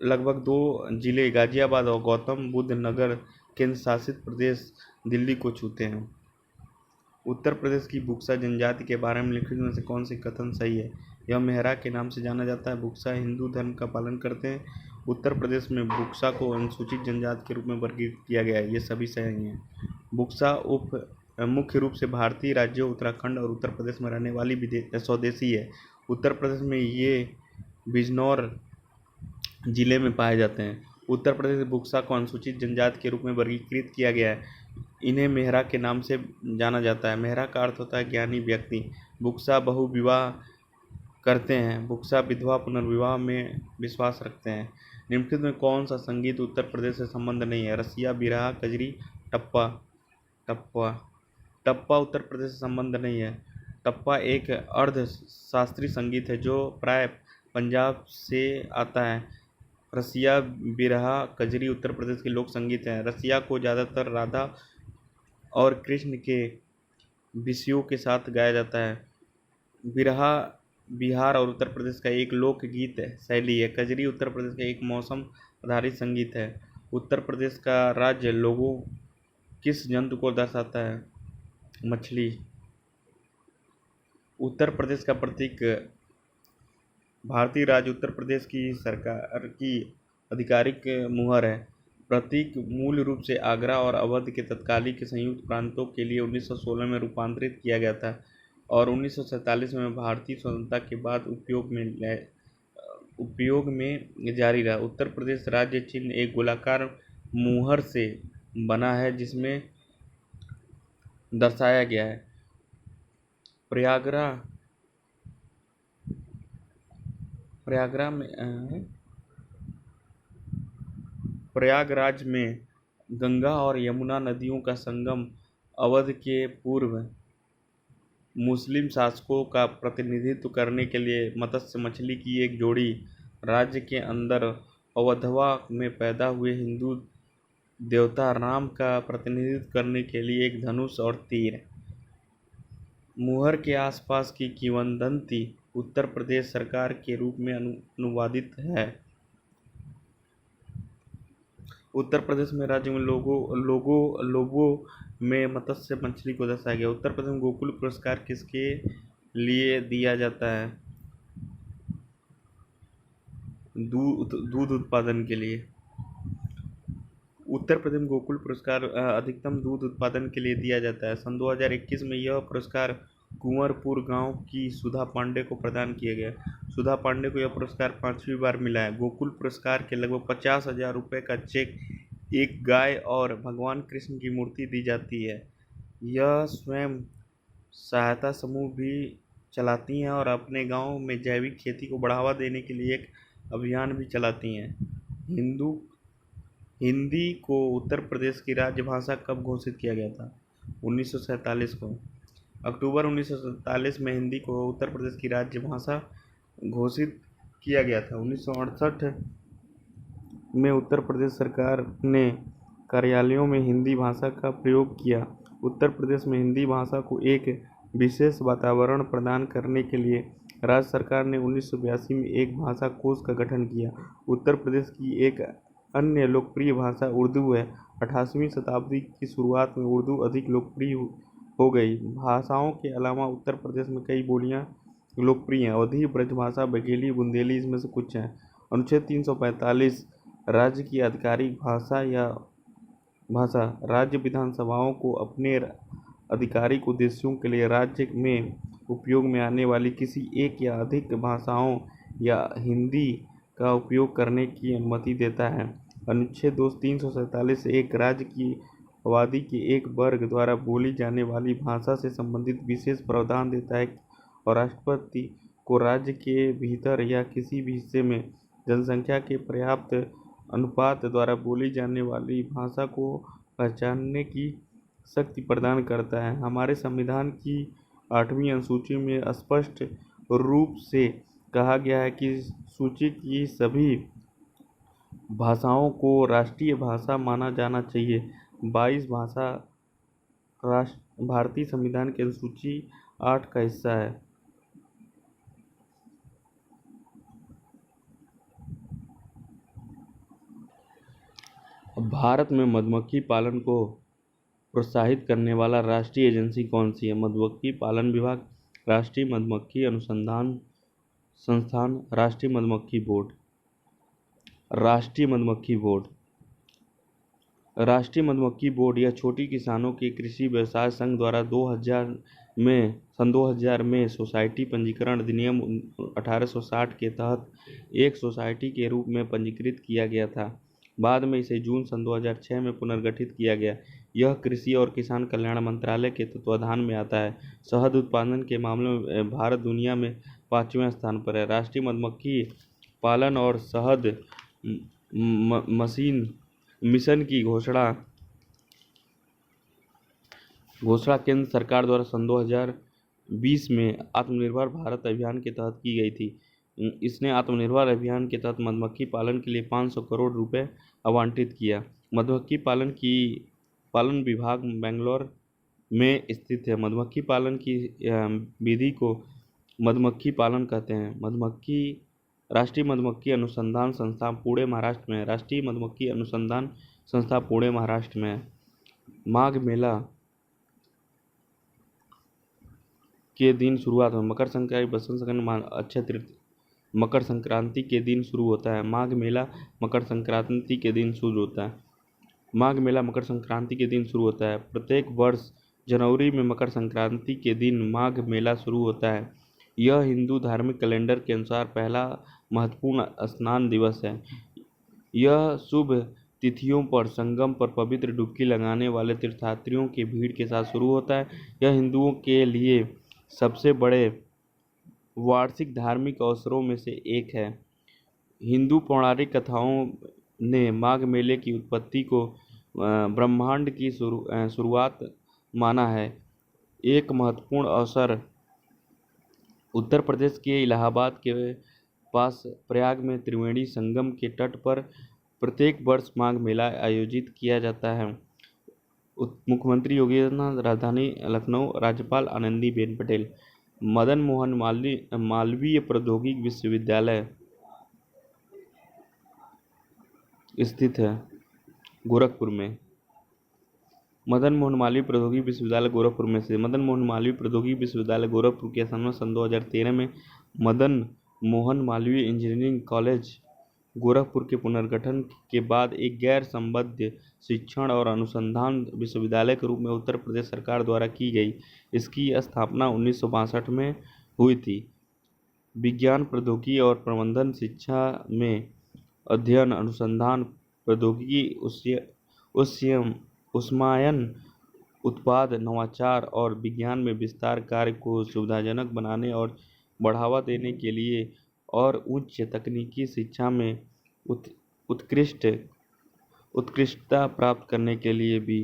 लगभग 2 जिले गाजियाबाद और गौतम बुद्ध नगर केंद्र शासित प्रदेश दिल्ली को छूते हैं। उत्तर प्रदेश की बुक्सा जनजाति के बारे में लिखित में से कौन सी कथन सही है? यह मेहरा के नाम से जाना जाता है। बुक्सा हिंदू धर्म का पालन करते हैं। उत्तर प्रदेश में बुक्सा को अनुसूचित जनजाति के रूप में वर्गीकृत किया गया है। ये सभी सही हैं। बुक्सा मुख्य रूप से भारतीय राज्यों उत्तराखंड और उत्तर प्रदेश में रहने वाली स्वदेशी है। उत्तर प्रदेश में ये बिजनौर जिले में पाए जाते हैं। उत्तर प्रदेश में बुक्सा को अनुसूचित जनजाति के रूप में वर्गीकृत किया गया है। इन्हें मेहरा के नाम से जाना जाता है। मेहरा का अर्थ होता है ज्ञानी व्यक्ति। बुक्सा बहुविवाह करते हैं। बुक्सा विधवा पुनर्विवाह में विश्वास रखते हैं। निम्नलिखित में कौन सा संगीत उत्तर प्रदेश से संबंध नहीं है? रसिया, बिरहा, कजरी, टप्पा। टप्पा उत्तर प्रदेश से संबंध नहीं है। टप्पा एक अर्ध शास्त्रीय संगीत है जो प्राय पंजाब से आता है। रसिया, बिरहा, कजरी उत्तर प्रदेश के लोक संगीत हैं। रसिया को ज़्यादातर राधा और कृष्ण के विषयों के साथ गाया जाता है। बिरहा बिहार और उत्तर प्रदेश का एक लोकगीत शैली है। कजरी उत्तर प्रदेश का एक मौसम आधारित संगीत है। उत्तर प्रदेश का राज्य लोगो किस जंतु को दर्शाता है? मछली। उत्तर प्रदेश का प्रतीक भारतीय राज्य उत्तर प्रदेश की सरकार की आधिकारिक मुहर है। प्रतीक मूल रूप से आगरा और अवध के तत्कालीन संयुक्त प्रांतों के लिए 1916 में रूपांतरित किया गया था और 1947 में भारतीय स्वतंत्रता के बाद उपयोग में जारी रहा। उत्तर प्रदेश राज्य चिन्ह एक गोलाकार मुहर से बना है जिसमें दर्शाया गया है प्रयागराज में गंगा और यमुना नदियों का संगम, अवध के पूर्व मुस्लिम शासकों का प्रतिनिधित्व करने के लिए मत्स्य मछली की एक जोड़ी, राज्य के अंदर अवधवा में पैदा हुए हिंदू देवता राम का प्रतिनिधित्व करने के लिए एक धनुष और तीर। मुहर के आसपास की किंवदंती उत्तर प्रदेश सरकार के रूप में अनुवादित है। उत्तर प्रदेश में राज्य में लोगों में मत्स्य मछली को दर्शाया गया। उत्तर प्रदेश में गोकुल पुरस्कार किसके लिए दिया जाता है? दूध उत्पादन के लिए। उत्तर प्रदेश में गोकुल पुरस्कार अधिकतम दूध उत्पादन के लिए दिया जाता है। सन 2021 में यह पुरस्कार कुंवरपुर गांव की सुधा पांडे को प्रदान किया गया। सुधा पांडे को यह पुरस्कार 5वीं बार मिला है। गोकुल पुरस्कार के लगभग 50,000 रुपये का चेक एक गाय और भगवान कृष्ण की मूर्ति दी जाती है। यह स्वयं सहायता समूह भी चलाती हैं और अपने गांव में जैविक खेती को बढ़ावा देने के लिए एक अभियान भी चलाती हैं। हिंदी को उत्तर प्रदेश की राजभाषा कब घोषित किया गया था? 1947 को। अक्टूबर 1947 में हिंदी को उत्तर प्रदेश की राजभाषा घोषित किया गया था। 1968 में उत्तर प्रदेश सरकार ने कार्यालयों में हिंदी भाषा का प्रयोग किया। उत्तर प्रदेश में हिंदी भाषा को एक विशेष वातावरण प्रदान करने के लिए राज्य सरकार ने 1982 में एक भाषा कोष का गठन किया। उत्तर प्रदेश की एक अन्य लोकप्रिय भाषा उर्दू है। 18वीं शताब्दी की शुरुआत में उर्दू अधिक लोकप्रिय हो गई। भाषाओं के अलावा उत्तर प्रदेश में कई बोलियां लोकप्रिय हैं। अवधी, ब्रजभाषा, बघेली, बुंदेली इसमें से कुछ हैं। अनुच्छेद 345 राज्य की आधिकारिक भाषा राज्य विधानसभाओं को अपने आधिकारिक उद्देश्यों के लिए राज्य में उपयोग में आने वाली किसी एक या अधिक भाषाओं या हिंदी का उपयोग करने की अनुमति देता है। अनुच्छेद 347 एक राज्य की आबादी के एक वर्ग द्वारा बोली जाने वाली भाषा से संबंधित विशेष प्रावधान देता है और राष्ट्रपति को राज्य के भीतर या किसी भी हिस्से में जनसंख्या के पर्याप्त अनुपात द्वारा बोली जाने वाली भाषा को पहचानने की शक्ति प्रदान करता है। हमारे संविधान की 8वीं अनुसूची में स्पष्ट रूप से कहा गया है कि सूची की सभी भाषाओं को राष्ट्रीय भाषा माना जाना चाहिए। 22 भाषा भारतीय संविधान की अनुसूची 8 का हिस्सा है। भारत में मधुमक्खी पालन को प्रोत्साहित करने वाला राष्ट्रीय एजेंसी कौन सी है? मधुमक्खी पालन विभाग, राष्ट्रीय मधुमक्खी अनुसंधान संस्थान, राष्ट्रीय मधुमक्खी बोर्ड। राष्ट्रीय मधुमक्खी बोर्ड। राष्ट्रीय मधुमक्खी बोर्ड या छोटी किसानों के कृषि व्यवसाय संघ द्वारा सन 2000 में सोसाइटी पंजीकरण अधिनियम 1860 के तहत एक सोसाइटी के रूप में पंजीकृत किया गया था। बाद में इसे जून सन 2006 में पुनर्गठित किया गया। यह कृषि और किसान कल्याण मंत्रालय के तत्वाधान में आता है। शहद उत्पादन के मामले में भारत दुनिया में 5वें स्थान पर है। राष्ट्रीय मधुमक्खी पालन और शहद मिशन की घोषणा केंद्र सरकार द्वारा सन 2020 में आत्मनिर्भर भारत अभियान के तहत की गई थी। इसने आत्मनिर्भर अभियान के तहत मधुमक्खी पालन के लिए 500 करोड़ रुपए आवंटित किया। मधुमक्खी पालन विभाग बेंगलोर में स्थित है। मधुमक्खी पालन की विधि को मधुमक्खी पालन कहते हैं। राष्ट्रीय मधुमक्खी अनुसंधान संस्थान पुणे महाराष्ट्र में है। राष्ट्रीय मधुमक्खी अनुसंधान संस्था पुणे महाराष्ट्र में है। माघ मेला के दिन शुरुआत में मकर संक्रांति, बसंत संक्रांति, अक्षय तृतीया, मकर संक्रांति के दिन शुरू होता है। माघ मेला मकर संक्रांति के दिन शुरू होता है। माघ मेला मकर संक्रांति के दिन शुरू होता है। प्रत्येक वर्ष जनवरी में मकर संक्रांति के दिन माघ मेला शुरू होता है। यह हिंदू धार्मिक कैलेंडर के अनुसार पहला महत्वपूर्ण स्नान दिवस है। यह शुभ तिथियों पर संगम पर पवित्र डुबकी लगाने वाले तीर्थयात्रियों की भीड़ के साथ शुरू होता है। यह हिंदुओं के लिए सबसे बड़े वार्षिक धार्मिक अवसरों में से एक है। हिंदू पौराणिक कथाओं ने माघ मेले की उत्पत्ति को ब्रह्मांड की शुरुआत माना है। एक महत्वपूर्ण अवसर उत्तर प्रदेश के इलाहाबाद के पास प्रयाग में त्रिवेणी संगम के तट पर प्रत्येक वर्ष माघ मेला आयोजित किया जाता है। मुख्यमंत्री योगी आदित्यनाथ, राजधानी लखनऊ, राज्यपाल आनंदीबेन पटेल। मदन मोहन मालवीय प्रौद्योगिकी विश्वविद्यालय स्थित है गोरखपुर में। मदन मोहन मालवीय प्रौद्योगिकी विश्वविद्यालय गोरखपुर में से मदन मोहन मालवीय प्रौद्योगिकी विश्वविद्यालय गोरखपुर के स्थापना सन 2013 में मदन मोहन मालवीय इंजीनियरिंग कॉलेज गोरखपुर के पुनर्गठन के बाद एक गैर संबद्ध शिक्षण और अनुसंधान विश्वविद्यालय के रूप में उत्तर प्रदेश सरकार द्वारा की गई। इसकी स्थापना 1962 में हुई थी। विज्ञान, प्रौद्योगिकी और प्रबंधन शिक्षा में अध्ययन, अनुसंधान, प्रौद्योगिकी, उष्मायन, उत्पाद, नवाचार और विज्ञान में विस्तार कार्य को सुविधाजनक बनाने और बढ़ावा देने के लिए और उच्च तकनीकी शिक्षा में उत्कृष्टता प्राप्त करने के लिए भी।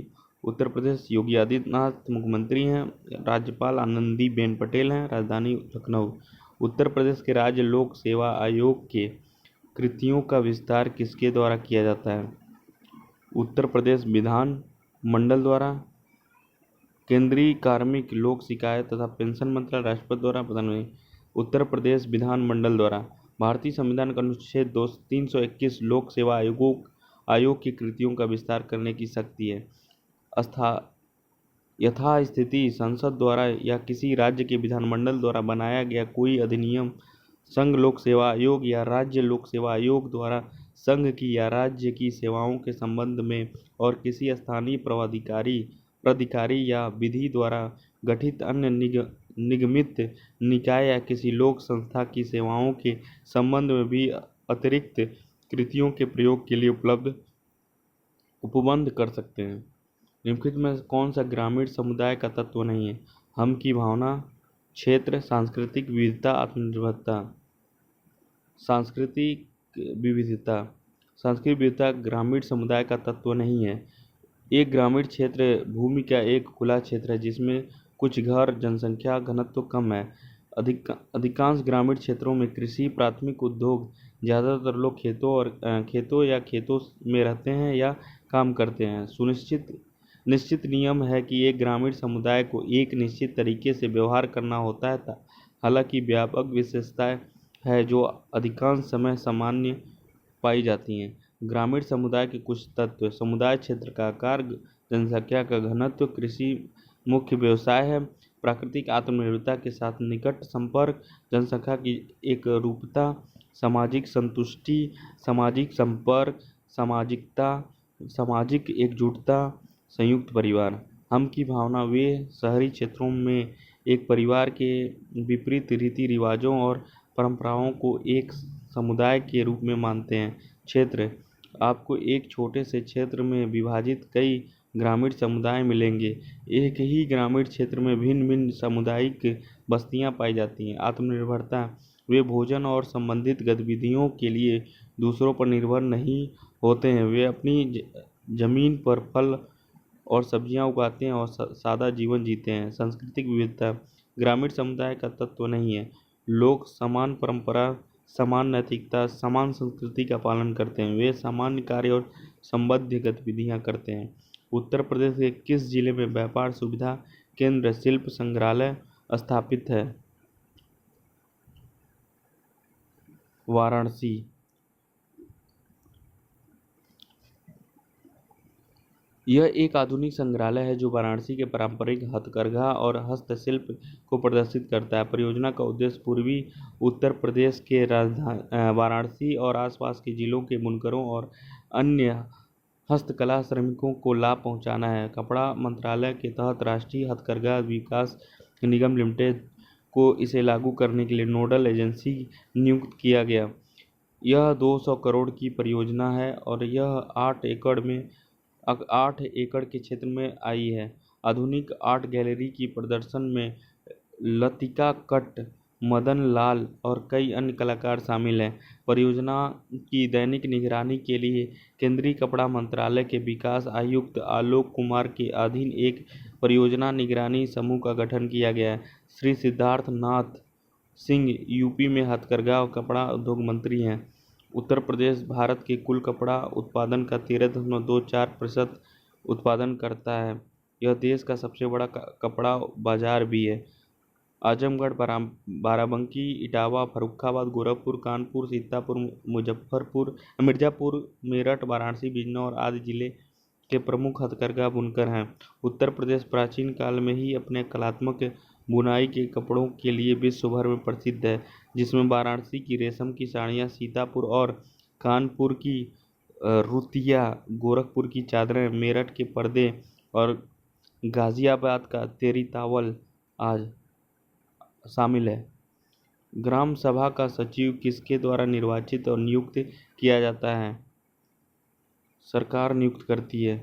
उत्तर प्रदेश योगी आदित्यनाथ मुख्यमंत्री हैं। राज्यपाल आनंदीबेन पटेल हैं। राजधानी लखनऊ। उत्तर प्रदेश के राज्य लोक सेवा आयोग के कृतियों का विस्तार किसके द्वारा किया जाता है? उत्तर प्रदेश विधान मंडल द्वारा। केंद्रीय कार्मिक, लोक शिकायत तथा पेंशन मंत्रालय, राष्ट्रपति द्वारा, प्रधानमंत्री। उत्तर प्रदेश विधान मंडल द्वारा। भारतीय संविधान का अनुच्छेद 321 लोक सेवा आयोग की कृतियों का विस्तार करने की शक्ति है। यथास्थिति संसद द्वारा या किसी राज्य के विधानमंडल द्वारा बनाया गया कोई अधिनियम संघ लोक सेवा आयोग या राज्य लोक सेवा आयोग द्वारा संघ की या राज्य की सेवाओं के संबंध में और किसी स्थानीय प्राधिकारी या विधि द्वारा गठित अन्य निगमित निकाय या किसी लोक संस्था की सेवाओं के संबंध में भी अतिरिक्त कृतियों के प्रयोग के लिए उपबंध कर सकते हैं। निम्नलिखित में कौन सा ग्रामीण समुदाय का तत्व नहीं है? हम की भावना, क्षेत्र, सांस्कृतिक विविधता, आत्मनिर्भरता। सांस्कृतिक विविधता। सांस्कृतिक विविधता ग्रामीण समुदाय का तत्व नहीं है। एक ग्रामीण क्षेत्र भूमि का एक खुला क्षेत्र है जिसमें कुछ घर, जनसंख्या घनत्व कम है। अधिकांश ग्रामीण क्षेत्रों में कृषि प्राथमिक उद्योग, ज़्यादातर लोग खेतों में रहते हैं या काम करते हैं। निश्चित नियम है कि एक ग्रामीण समुदाय को एक निश्चित तरीके से व्यवहार करना होता है। हालांकि व्यापक विशेषताएं है जो अधिकांश समय सामान्य पाई जाती हैं। ग्रामीण समुदाय के कुछ तत्व। समुदाय क्षेत्र का आकार, जनसंख्या का घनत्व, कृषि मुख्य व्यवसाय है, प्राकृतिक आत्मनिर्भरता के साथ निकट संपर्क, जनसंख्या की एकरूपता, सामाजिक संतुष्टि, सामाजिक संपर्क, सामाजिकता, सामाजिक एकजुटता, संयुक्त परिवार। हम की भावना। वे शहरी क्षेत्रों में एक परिवार के विपरीत रीति रिवाजों और परंपराओं को एक समुदाय के रूप में मानते हैं। क्षेत्र। आपको एक छोटे से क्षेत्र में विभाजित कई ग्रामीण समुदाय मिलेंगे। एक ही ग्रामीण क्षेत्र में भिन्न भिन्न सामुदायिक बस्तियां पाई जाती हैं। आत्मनिर्भरता। वे भोजन और संबंधित गतिविधियों के लिए दूसरों पर निर्भर नहीं होते हैं। वे अपनी जमीन पर फल और सब्जियां उगाते हैं और सादा जीवन जीते हैं। सांस्कृतिक विविधता ग्रामीण समुदाय का तत्व नहीं है। लोग समान परंपरा, समान नैतिकता, समान संस्कृति का पालन करते हैं। वे सामान्य कार्य और संबद्ध गतिविधियां करते हैं। उत्तर प्रदेश के किस जिले में व्यापार सुविधा केंद्र शिल्प संग्रहालय स्थापित है? वाराणसी। यह एक आधुनिक संग्रहालय है जो वाराणसी के पारंपरिक हथकरघा और हस्तशिल्प को प्रदर्शित करता है। परियोजना का उद्देश्य पूर्वी उत्तर प्रदेश के राजधानी वाराणसी और आसपास के जिलों के बुनकरों और अन्य हस्तकला श्रमिकों को लाभ पहुंचाना है। कपड़ा मंत्रालय के तहत राष्ट्रीय हथकरघा विकास निगम लिमिटेड को इसे लागू करने के लिए नोडल एजेंसी नियुक्त किया गया। यह 200 करोड़ की परियोजना है और यह 8 एकड़ के क्षेत्र में आई है। आधुनिक आर्ट गैलरी की प्रदर्शन में लतिका कट्ट, मदन लाल और कई अन्य कलाकार शामिल हैं। परियोजना की दैनिक निगरानी के लिए केंद्रीय कपड़ा मंत्रालय के विकास आयुक्त आलोक कुमार के अधीन एक परियोजना निगरानी समूह का गठन किया गया है। श्री सिद्धार्थ नाथ सिंह यूपी में हथकरघा और कपड़ा उद्योग मंत्री हैं। उत्तर प्रदेश भारत के कुल कपड़ा उत्पादन का 13.24% उत्पादन करता है। यह देश का सबसे बड़ा कपड़ा बाजार भी है। आजमगढ़, बाराबंकी, इटावा, फर्रुखाबाद, गोरखपुर, कानपुर, सीतापुर, मिर्जापुर, मेरठ, वाराणसी, बिजनौर आदि जिले के प्रमुख हथकरघा बुनकर हैं। उत्तर प्रदेश प्राचीन काल में ही अपने कलात्मक बुनाई के कपड़ों के लिए विश्व भर में प्रसिद्ध है, जिसमें वाराणसी की रेशम की साड़ियाँ, सीतापुर और कानपुर की रुतिया, गोरखपुर की चादरें, मेरठ के पर्दे और गाजियाबाद का तेरीतावल आज शामिल है। ग्राम सभा का सचिव किसके द्वारा निर्वाचित और नियुक्त किया जाता है? सरकार नियुक्त करती है।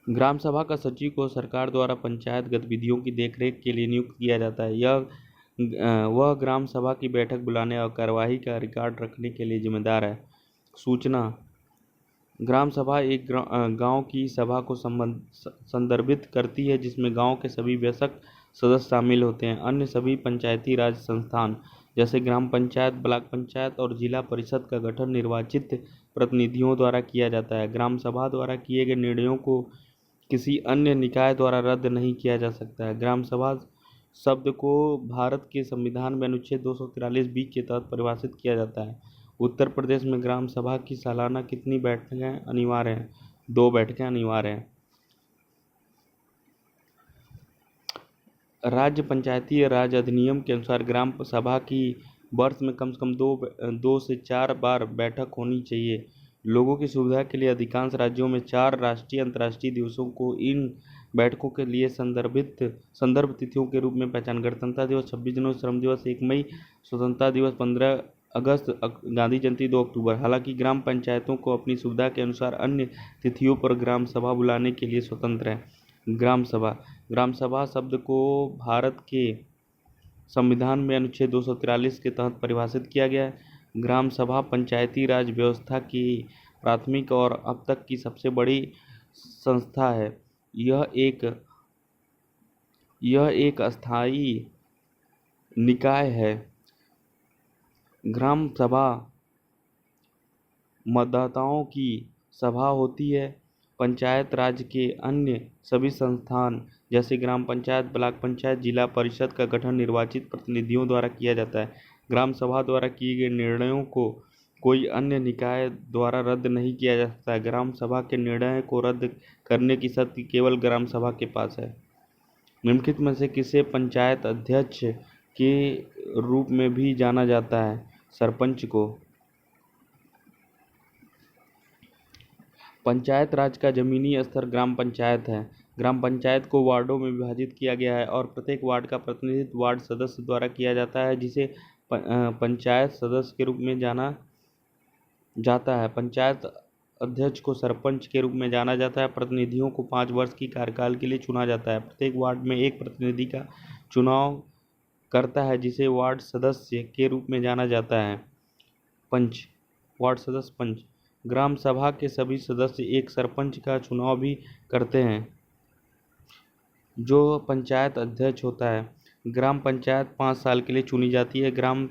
ग्राम सभा का सचिव को सरकार द्वारा पंचायत गतिविधियों की देखरेख के लिए नियुक्त किया जाता है। वह ग्राम सभा की बैठक बुलाने और कार्यवाही का रिकॉर्ड रखने के लिए जिम्मेदार है। सूचना। ग्राम सभा एक गांव की सभा को संदर्भित करती है जिसमें गांव के सभी वयस्क सदस्य शामिल होते हैं। अन्य सभी पंचायती राज संस्थान जैसे ग्राम पंचायत, ब्लॉक पंचायत और जिला परिषद का गठन निर्वाचित प्रतिनिधियों द्वारा किया जाता है। ग्राम सभा द्वारा किए गए निर्णयों को किसी अन्य निकाय द्वारा रद्द नहीं किया जा सकता है। ग्राम सभा शब्द को भारत के संविधान में अनुच्छेद 243(b) के तहत परिभाषित किया जाता है। उत्तर प्रदेश में ग्राम सभा की सालाना कितनी बैठकें अनिवार्य हैं? 2 बैठकें अनिवार्य हैं। राज्य पंचायती राज अधिनियम के अनुसार ग्राम सभा की वर्ष में कम से कम 2 से 4 बार बैठक होनी चाहिए। लोगों की सुविधा के लिए अधिकांश राज्यों में 4 राष्ट्रीय अंतर्राष्ट्रीय दिवसों को इन बैठकों के लिए संदर्भ तिथियों के रूप में पहचान। गणतंत्र दिवस 26 जनवरी, श्रम दिवस 1 मई, स्वतंत्रता दिवस 15 अगस्त, गांधी जयंती 2 अक्टूबर। हालांकि ग्राम पंचायतों को अपनी सुविधा के अनुसार अन्य तिथियों पर ग्राम सभा बुलाने के लिए स्वतंत्र है। ग्राम सभा। ग्राम सभा शब्द को भारत के संविधान में अनुच्छेद 243 के तहत परिभाषित किया गया है। ग्राम सभा पंचायती राज व्यवस्था की प्राथमिक और अब तक की सबसे बड़ी संस्था है। यह एक अस्थायी निकाय है। ग्राम सभा मतदाताओं की सभा होती है। पंचायत राज के अन्य सभी संस्थान जैसे ग्राम पंचायत, ब्लॉक पंचायत, जिला परिषद का गठन निर्वाचित प्रतिनिधियों द्वारा किया जाता है। ग्राम सभा द्वारा किए गए निर्णयों को कोई अन्य निकाय द्वारा रद्द नहीं किया जा सकता है। ग्राम सभा के निर्णय को रद्द करने की शक्ति केवल ग्राम सभा के पास है। निम्नलिखित में से किसे पंचायत अध्यक्ष के रूप में भी जाना जाता है? सरपंच को। पंचायत राज का जमीनी स्तर ग्राम पंचायत है। ग्राम पंचायत को वार्डों में विभाजित किया गया है और प्रत्येक वार्ड का प्रतिनिधित्व वार्ड सदस्य द्वारा किया जाता है, जिसे पंचायत सदस्य के रूप में जाना जाता है। पंचायत अध्यक्ष को सरपंच के रूप में जाना जाता है। प्रतिनिधियों को 5 वर्ष की कार्यकाल के लिए चुना जाता है। प्रत्येक वार्ड में एक प्रतिनिधि का चुनाव करता है, जिसे वार्ड सदस्य के रूप में जाना जाता है। पंच, वार्ड सदस्य पंच। ग्राम सभा के सभी सदस्य एक सरपंच का चुनाव भी करते हैं, जो पंचायत अध्यक्ष होता है। ग्राम पंचायत 5 साल के लिए चुनी जाती है। ग्राम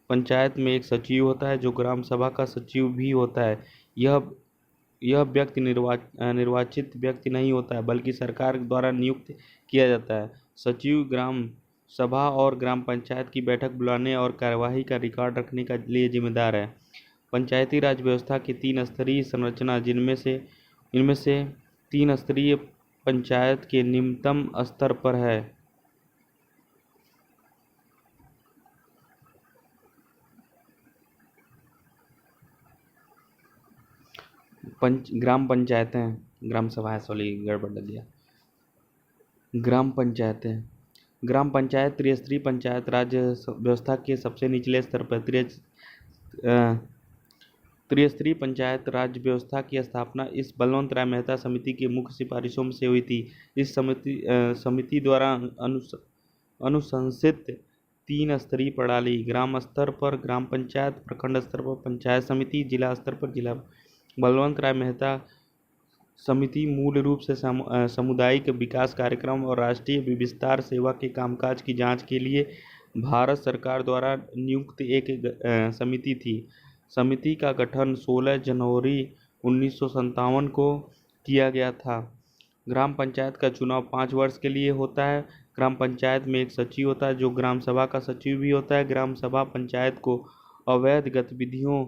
पंचायत में एक सचिव होता है, जो ग्राम सभा का सचिव भी होता है। यह व्यक्ति निर्वाचित व्यक्ति नहीं होता है, बल्कि सरकार द्वारा नियुक्त किया जाता है। सचिव ग्राम सभा और ग्राम पंचायत की बैठक बुलाने और कार्यवाही का रिकॉर्ड रखने के लिए जिम्मेदार है। पंचायती राज व्यवस्था की 3 स्तरीय संरचना, इनमें से 3 स्तरीय पंचायत के निम्नतम स्तर पर है। ग्राम पंचायतें, ग्राम सभा, सॉरी गड़बड़ लग गया। ग्राम पंचायतें। ग्राम पंचायत त्रिस्तरीय पंचायत राज व्यवस्था के सबसे निचले स्तर पर त्रिस्तरीय पंचायत राज व्यवस्था की स्थापना इस बलवंत राय मेहता समिति की मुख्य सिफारिशों में से हुई थी। इस समिति द्वारा अनुशंसित 3 स्तरीय प्रणाली ग्राम स्तर पर ग्राम पंचायत, प्रखंड स्तर पर पंचायत समिति, जिला स्तर पर जिला। बलवंत राय मेहता समिति मूल रूप से सामुदायिक विकास कार्यक्रम और राष्ट्रीय विस्तार सेवा के कामकाज की जांच के लिए भारत सरकार द्वारा नियुक्त एक समिति थी। समिति का गठन 16 जनवरी 1957 को किया गया था। ग्राम पंचायत का चुनाव 5 वर्ष के लिए होता है। ग्राम पंचायत में एक सचिव होता है, जो ग्राम सभा का सचिव भी होता है। ग्राम सभा पंचायत को अवैध गतिविधियों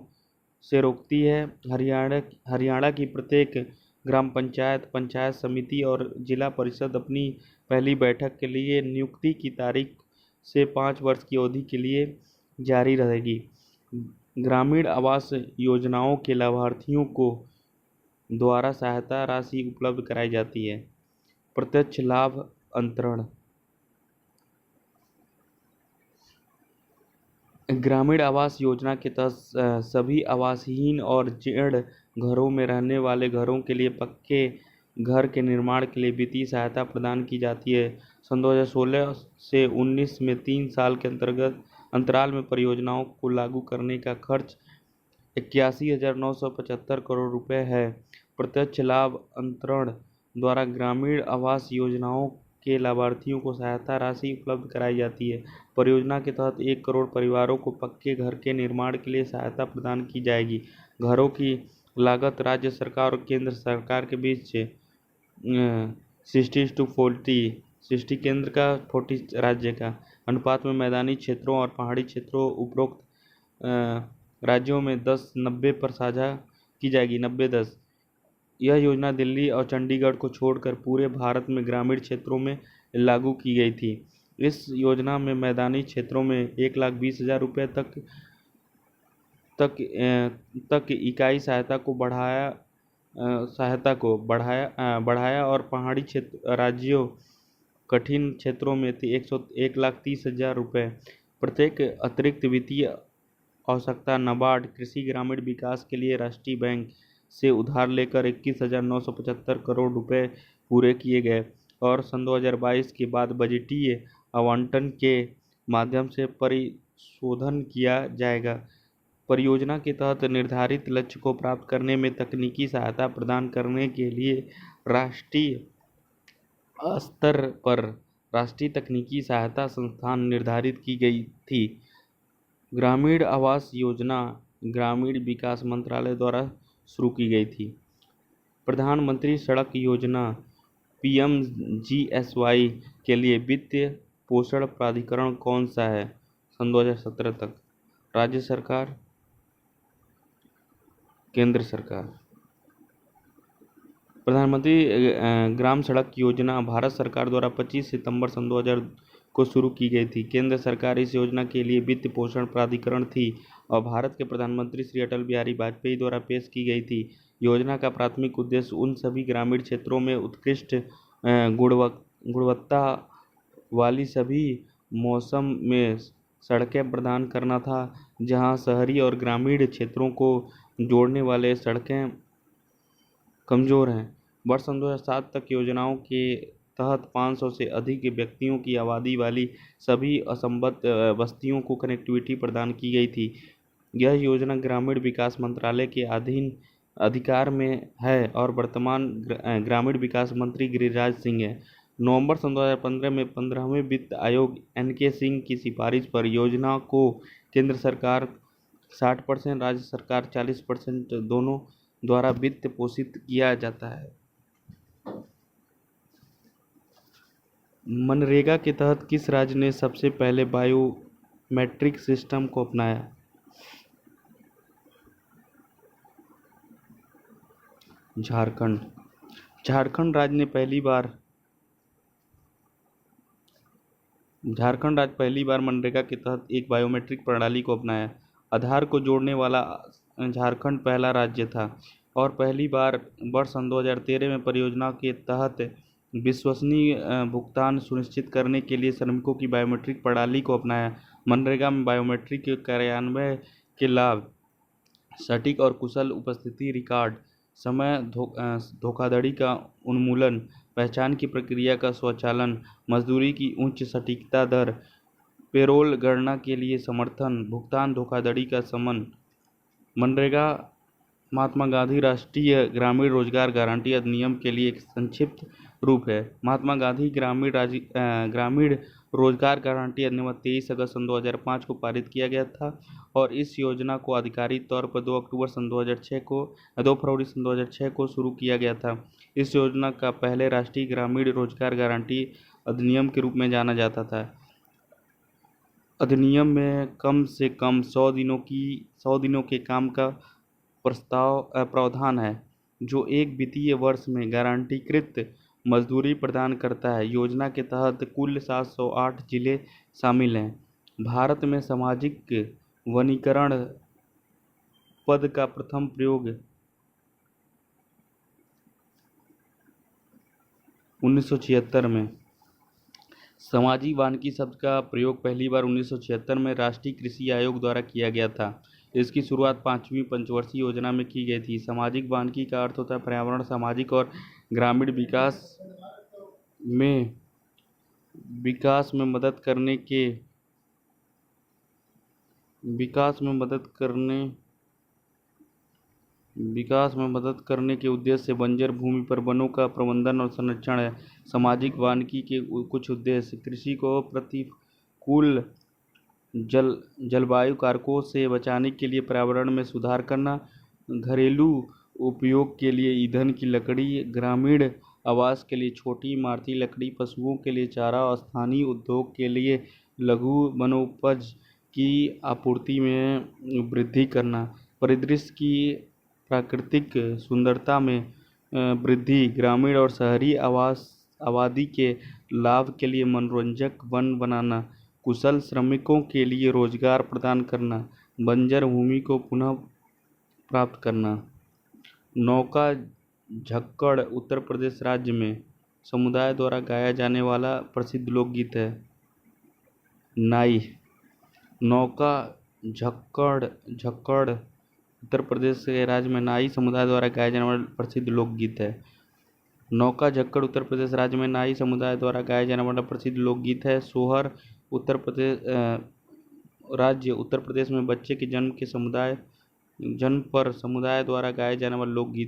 से रोकती है। हरियाणा की प्रत्येक ग्राम पंचायत, पंचायत समिति और जिला परिषद अपनी पहली बैठक के लिए नियुक्ति की तारीख से 5 वर्ष की अवधि के लिए जारी रहेगी। ग्रामीण आवास योजनाओं के लाभार्थियों को द्वारा सहायता राशि उपलब्ध कराई जाती है। प्रत्यक्ष लाभ अंतरण। ग्रामीण आवास योजना के तहत सभी आवासहीन और जीर्ण घरों में रहने वाले घरों के लिए पक्के घर के निर्माण के लिए वित्तीय सहायता प्रदान की जाती है। सन 2016 से 19 में 3 साल के अंतराल में परियोजनाओं को लागू करने का खर्च 81,975 करोड़ रुपए है। प्रत्यक्ष लाभ अंतरण द्वारा ग्रामीण आवास योजनाओं के लाभार्थियों को सहायता राशि उपलब्ध कराई जाती है। परियोजना के तहत 1 करोड़ परिवारों को पक्के घर के निर्माण के लिए सहायता प्रदान की जाएगी। घरों की लागत राज्य सरकार और केंद्र सरकार के बीच 60:40, 60 केंद्र का 40 राज्य का अनुपात में मैदानी क्षेत्रों और पहाड़ी क्षेत्रों उपरोक्त राज्यों में 10-90 पर साझा की जाएगी। 90-10। यह योजना दिल्ली और चंडीगढ़ को छोड़कर पूरे भारत में ग्रामीण क्षेत्रों में लागू की गई थी। इस योजना में मैदानी क्षेत्रों में 1,20,000 रुपये तक इकाई सहायता को बढ़ाया और पहाड़ी राज्यों कठिन क्षेत्रों में 1,30,000 रुपये। प्रत्येक अतिरिक्त वित्तीय आवश्यकता नाबार्ड कृषि ग्रामीण विकास के लिए राष्ट्रीय बैंक से उधार लेकर 21,975 करोड़ रुपए पूरे किए गए। और सन 2022 के बाद बजटीय आवंटन के माध्यम से परिशोधन किया जाएगा। परियोजना के तहत निर्धारित लक्ष्य को प्राप्त करने में तकनीकी सहायता प्रदान करने के लिए राष्ट्रीय स्तर पर राष्ट्रीय तकनीकी सहायता संस्थान निर्धारित की गई थी। ग्रामीण आवास योजना ग्रामीण विकास मंत्रालय द्वारा शुरू की गई थी। प्रधानमंत्री सड़क योजना PMGSY के लिए वित्तीय पोषण प्राधिकरण कौन सा है? सन 2017 तक। राज्य सरकार, केंद्र सरकार। प्रधानमंत्री ग्राम सड़क योजना भारत सरकार द्वारा 25 सितंबर सन 2000 को शुरू की गई थी। केंद्र सरकार इस योजना के लिए वित्त पोषण प्राधिकरण थी और भारत के प्रधानमंत्री श्री अटल बिहारी वाजपेयी द्वारा पेश की गई थी। योजना का प्राथमिक उद्देश्य उन सभी ग्रामीण क्षेत्रों में उत्कृष्ट गुणवत्ता वाली सभी मौसम में सड़कें प्रदान करना था, जहां शहरी और ग्रामीण क्षेत्रों को जोड़ने वाले सड़कें कमजोर हैं। वर्ष 2007 तक योजनाओं के तहत 500 से अधिक व्यक्तियों की आबादी वाली सभी असंबद्ध बस्तियों को कनेक्टिविटी प्रदान की गई थी। यह योजना ग्रामीण विकास मंत्रालय के अधीन अधिकार में है और वर्तमान ग्रामीण विकास मंत्री गिरिराज सिंह है। नवंबर सन 2015 में 15वें वित्त आयोग NK सिंह की सिफारिश पर योजना को केंद्र सरकार 60%, राज्य सरकार 40% दोनों द्वारा वित्त पोषित किया जाता है। मनरेगा के तहत किस राज्य ने सबसे पहले बायोमेट्रिक सिस्टम को अपनाया? झारखंड। झारखंड राज्य पहली बार मनरेगा के तहत एक बायोमेट्रिक प्रणाली को अपनाया। आधार को जोड़ने वाला झारखंड पहला राज्य था और पहली बार वर्ष सन 2013 में परियोजना के तहत विश्वसनीय भुगतान सुनिश्चित करने के लिए श्रमिकों की बायोमेट्रिक प्रणाली को अपनाया। मनरेगा में बायोमेट्रिक के कार्यान्वयन के लाभ सटीक और कुशल उपस्थिति रिकॉर्ड, समय धोखाधड़ी का उन्मूलन, पहचान की प्रक्रिया का स्वचालन, मजदूरी की उच्च सटीकता दर, पेरोल गणना के लिए समर्थन, भुगतान धोखाधड़ी का शमन। मनरेगा महात्मा गांधी राष्ट्रीय ग्रामीण रोजगार गारंटी अधिनियम के लिए एक संक्षिप्त रूप है। महात्मा गांधी ग्रामीण रोजगार गारंटी अधिनियम 23 अगस्त सन 2005 को पारित किया गया था और इस योजना को आधिकारिक तौर पर 2 फरवरी सन 2006 को शुरू किया गया था। इस योजना का पहले राष्ट्रीय ग्रामीण रोजगार गारंटी अधिनियम के रूप में जाना जाता था। अधिनियम में कम से कम 100 दिनों के काम का प्रावधान है, जो एक वित्तीय वर्ष में गारंटीकृत मजदूरी प्रदान करता है। योजना के तहत कुल 708 जिले शामिल हैं। भारत में सामाजिक वनीकरण पद का प्रथम प्रयोग 1976 में। सामाजिक वानिकी शब्द का प्रयोग पहली बार 1976 में राष्ट्रीय कृषि आयोग द्वारा किया गया था। इसकी शुरुआत 5वीं पंचवर्षीय योजना में की गई थी। सामाजिक वानिकी का अर्थ होता है पर्यावरण, सामाजिक और ग्रामीण विकास में मदद करने के उद्देश्य से बंजर भूमि पर वनों का प्रबंधन और संरक्षण है। सामाजिक वानिकी के कुछ उद्देश्य: कृषि को प्रतिकूल जलवायु कारकों से बचाने के लिए पर्यावरण में सुधार करना, घरेलू उपयोग के लिए ईंधन की लकड़ी, ग्रामीण आवास के लिए छोटी इमारती लकड़ी, पशुओं के लिए चारा और स्थानीय उद्योग के लिए लघु वनोपज की आपूर्ति में वृद्धि करना, परिदृश्य की प्राकृतिक सुंदरता में वृद्धि, ग्रामीण और शहरी आबादी के लाभ के लिए मनोरंजक वन बनाना, कुशल श्रमिकों के लिए रोजगार प्रदान करना, बंजर भूमि को पुनः प्राप्त करना। नौका झक्कड़ उत्तर प्रदेश राज्य में समुदाय द्वारा गाया जाने वाला प्रसिद्ध लोकगीत है। नाई। नौका झक्कड़ उत्तर प्रदेश के राज्य में नाई समुदाय द्वारा गाया जाने वाला प्रसिद्ध लोकगीत है। नौका झक्कड़ उत्तर प्रदेश राज्य में नाई समुदाय द्वारा गाया जाने वाला प्रसिद्ध लोकगीत है। सोहर उत्तर प्रदेश राज्य उत्तर प्रदेश में बच्चे के जन्म पर समुदाय द्वारा गाए जाने वाले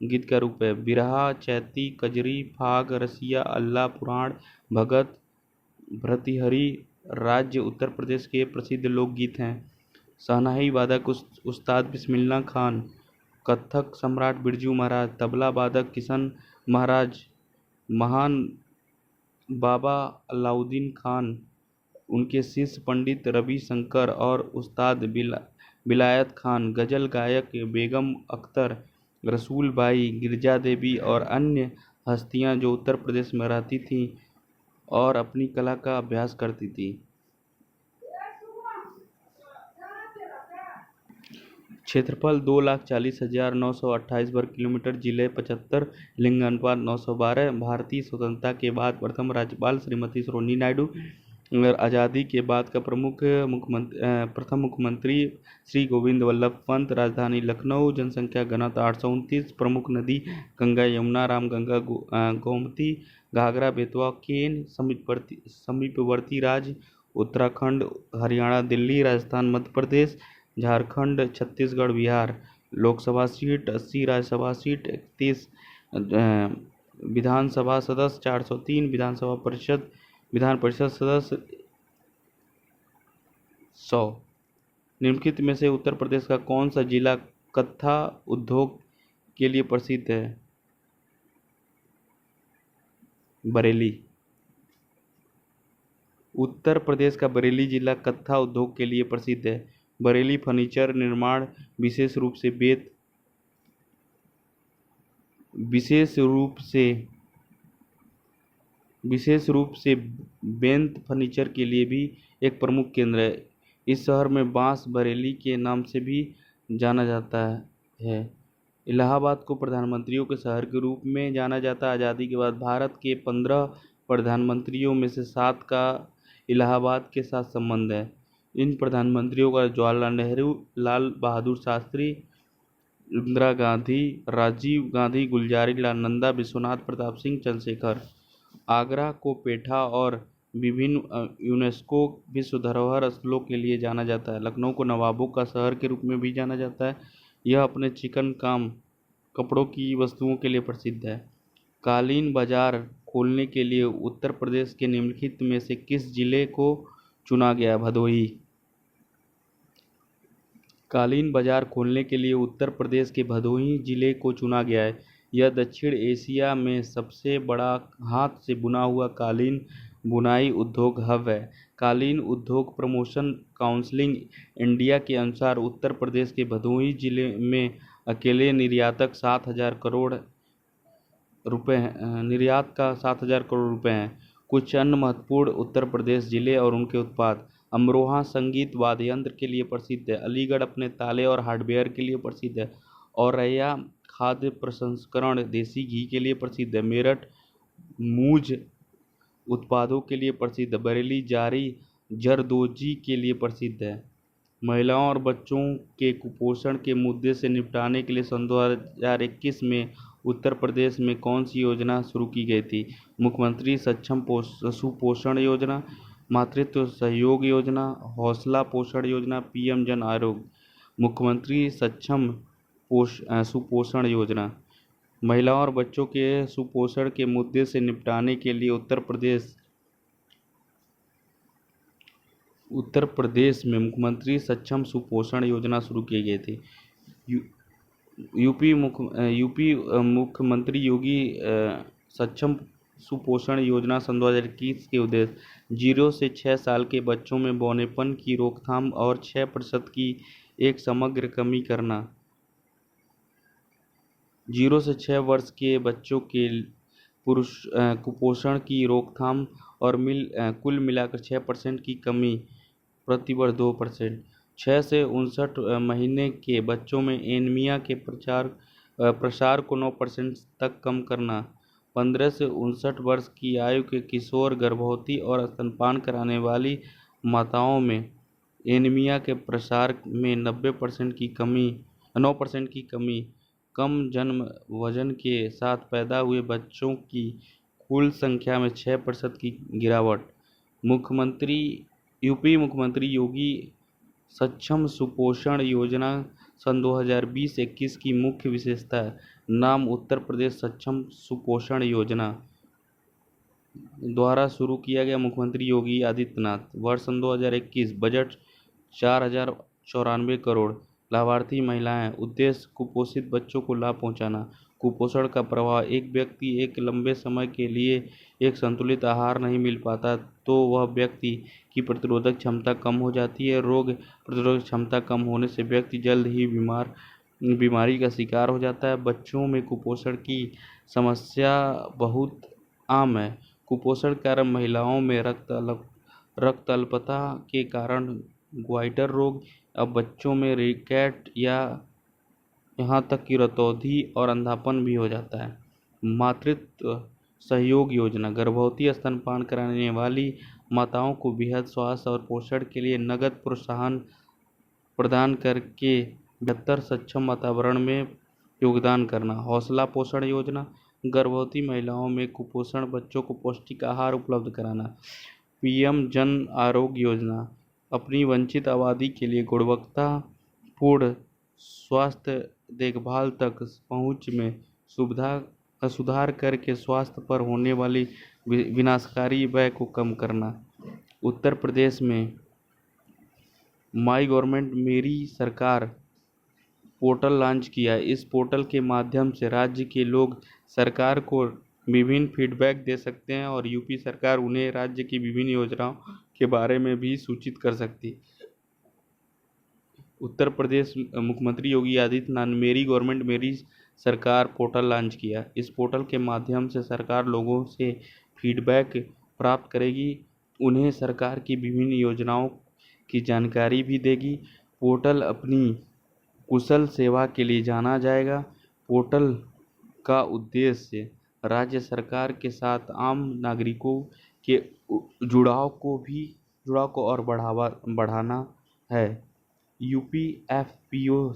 गीत का रूप है। बिरहा, चैती, कजरी, फाग, रसिया, अल्लाह, पुराण, भगत, भर्तृहरि राज्य उत्तर प्रदेश के प्रसिद्ध लोकगीत हैं। शहनाई वादक उस्ताद बिस्मिल्लाह खान, कत्थक सम्राट बिरजू महाराज, तबला वादक किशन महाराज, महान बाबा अलाउद्दीन खान, उनके शिष्य पंडित रवि शंकर और उस्ताद बिलायत खान, गजल गायक बेगम अख्तर, रसूल बाई, गिरजा देवी और अन्य हस्तियां जो उत्तर प्रदेश में रहती थीं और अपनी कला का अभ्यास करती थी। क्षेत्रफल 2,40,928 वर्ग किलोमीटर, जिले 75, लिंग अनुपात 912। भारतीय स्वतंत्रता के बाद प्रथम राज्यपाल श्रीमती सरोजिनी नायडू, आज़ादी के बाद का प्रथम मुख्यमंत्री श्री गोविंद वल्लभ पंत, राजधानी लखनऊ, जनसंख्या घनत्व 829, प्रमुख नदी गंगा, यमुना, रामगंगा, गोमती, घाघरा, बेतवा, केन, समीपवर्ती राज्य उत्तराखंड, हरियाणा, दिल्ली, राजस्थान, मध्य प्रदेश, झारखंड, छत्तीसगढ़, बिहार। लोकसभा सीट 80, राज्यसभा सीट 31, विधानसभा सदस्य 403, विधान परिषद सदस्य 100। निम्नलिखित में से उत्तर प्रदेश का कौन सा जिला कत्था उद्योग के लिए प्रसिद्ध है? बरेली। उत्तर प्रदेश का बरेली जिला कत्था उद्योग के लिए प्रसिद्ध है। बरेली फर्नीचर निर्माण विशेष रूप से बेंत फर्नीचर के लिए भी एक प्रमुख केंद्र है। इस शहर में बांस बरेली के नाम से भी जाना जाता है। इलाहाबाद को प्रधानमंत्रियों के शहर के रूप में जाना जाता है। आज़ादी के बाद भारत के 15 प्रधानमंत्रियों में से 7 का इलाहाबाद के साथ संबंध है। इन प्रधानमंत्रियों का जवाहरलाल नेहरू, लाल बहादुर शास्त्री, इंदिरा गांधी, राजीव गांधी, गुलजारीलाल नंदा, विश्वनाथ प्रताप सिंह, चंद्रशेखर। आगरा को पेठा और विभिन्न यूनेस्को विश्व धरोहर स्थलों के लिए जाना जाता है। लखनऊ को नवाबों का शहर के रूप में भी जाना जाता है। यह अपने चिकन काम कपड़ों की वस्तुओं के लिए प्रसिद्ध है। कालीन बाजार खोलने के लिए उत्तर प्रदेश के निम्नलिखित में से किस जिले को चुना गया? भदोही। कालीन बाजार खोलने के लिए उत्तर प्रदेश के भदोही जिले को चुना गया है। यह दक्षिण एशिया में सबसे बड़ा हाथ से बुना हुआ कालीन बुनाई उद्योग हब है। कालीन उद्योग प्रमोशन काउंसिल इंडिया के अनुसार उत्तर प्रदेश के भदोही जिले में अकेले निर्यात का 7,000 करोड़ रुपए हैं। कुछ अन्य महत्वपूर्ण उत्तर प्रदेश जिले और उनके उत्पाद: अमरोहा संगीत वाद्य यंत्र के लिए प्रसिद्ध है। अलीगढ़ अपने ताले और हार्डवेयर के लिए प्रसिद्ध है। औरैया खाद्य प्रसंस्करण देसी घी के लिए प्रसिद्ध है। मेरठ मूज उत्पादों के लिए प्रसिद्ध है। बरेली जारी जरदोजी के लिए प्रसिद्ध है। महिलाओं और बच्चों के कुपोषण के मुद्दे से निपटने के लिए सन 2021 में उत्तर प्रदेश में कौन सी योजना शुरू की गई थी? मुख्यमंत्री सक्षम सुपोषण योजना, मातृत्व सहयोग योजना, हौसला पोषण योजना, पीएम जन आरोग्य। मुख्यमंत्री सक्षम सुपोषण योजना। महिलाओं और बच्चों के सुपोषण के मुद्दे से निपटने के लिए उत्तर प्रदेश में मुख्यमंत्री सक्षम सुपोषण योजना शुरू की गई थी। यूपी मुख्यमंत्री योगी सक्षम सुपोषण योजना सन 2021 के उद्देश्य 0 से 6 साल के बच्चों में बौनेपन की रोकथाम और 6% की एक समग्र कमी करना। 0 से 6 वर्ष के बच्चों के कुपोषण की रोकथाम और कुल मिलाकर 6% की कमी, प्रतिवर्ष 2%। 6 से 59 महीने के बच्चों में एनीमिया के प्रसार को 9% तक कम करना। 15 से 59 वर्ष की आयु के किशोर, गर्भवती और स्तनपान कराने वाली माताओं में एनीमिया के प्रसार में 9% की कमी कम जन्म वजन के साथ पैदा हुए बच्चों की कुल संख्या में 6% की गिरावट। यूपी मुख्यमंत्री योगी सक्षम सुपोषण योजना सन 2020-21 की मुख्य विशेषता है। नाम उत्तर प्रदेश सक्षम सुपोषण योजना द्वारा शुरू किया गया। मुख्यमंत्री योगी आदित्यनाथ। वर्ष सन 2021 बजट 4,094 करोड़। लाभार्थी महिलाएं। उद्देश्य कुपोषित बच्चों को लाभ पहुंचाना। कुपोषण का प्रभाव। एक व्यक्ति एक लंबे समय के लिए एक संतुलित आहार नहीं मिल पाता तो वह व्यक्ति की प्रतिरोधक क्षमता कम हो जाती है। रोग प्रतिरोधक क्षमता कम होने से व्यक्ति जल्द ही बीमारी का शिकार हो जाता है। बच्चों में कुपोषण की समस्या बहुत आम है। कुपोषण के कारण महिलाओं में रक्त अल्पता के कारण ग्वाइटर रोग, अब बच्चों में रिकेट या यहाँ तक कि रतौंधी और अंधापन भी हो जाता है। मातृत्व सहयोग योजना। गर्भवती स्तनपान कराने वाली माताओं को बेहद स्वास्थ्य और पोषण के लिए नगद प्रोत्साहन प्रदान करके बेहतर सक्षम वातावरण में योगदान करना। हौसला पोषण योजना। गर्भवती महिलाओं में कुपोषण बच्चों को पौष्टिक आहार उपलब्ध कराना। पीएम जन आरोग्य योजना। अपनी वंचित आबादी के लिए गुणवत्तापूर्ण स्वास्थ्य देखभाल तक पहुंच में सुधार करके स्वास्थ्य पर होने वाली विनाशकारी व्यय को कम करना। उत्तर प्रदेश में माई गवर्नमेंट मेरी सरकार पोर्टल लॉन्च किया। इस पोर्टल के माध्यम से राज्य के लोग सरकार को विभिन्न फीडबैक दे सकते हैं और यूपी सरकार उन्हें राज्य की विभिन्न योजनाओं के बारे में भी सूचित कर सकती है। उत्तर प्रदेश मुख्यमंत्री योगी आदित्यनाथ मेरी गवर्नमेंट मेरी सरकार पोर्टल लॉन्च किया। इस पोर्टल के माध्यम से सरकार लोगों से फीडबैक प्राप्त करेगी, उन्हें सरकार की विभिन्न योजनाओं की जानकारी भी देगी। पोर्टल अपनी कुशल सेवा के लिए जाना जाएगा। पोर्टल का उद्देश्य राज्य सरकार के साथ आम नागरिकों के जुड़ाव को और बढ़ाना है। यूपी एफपीओ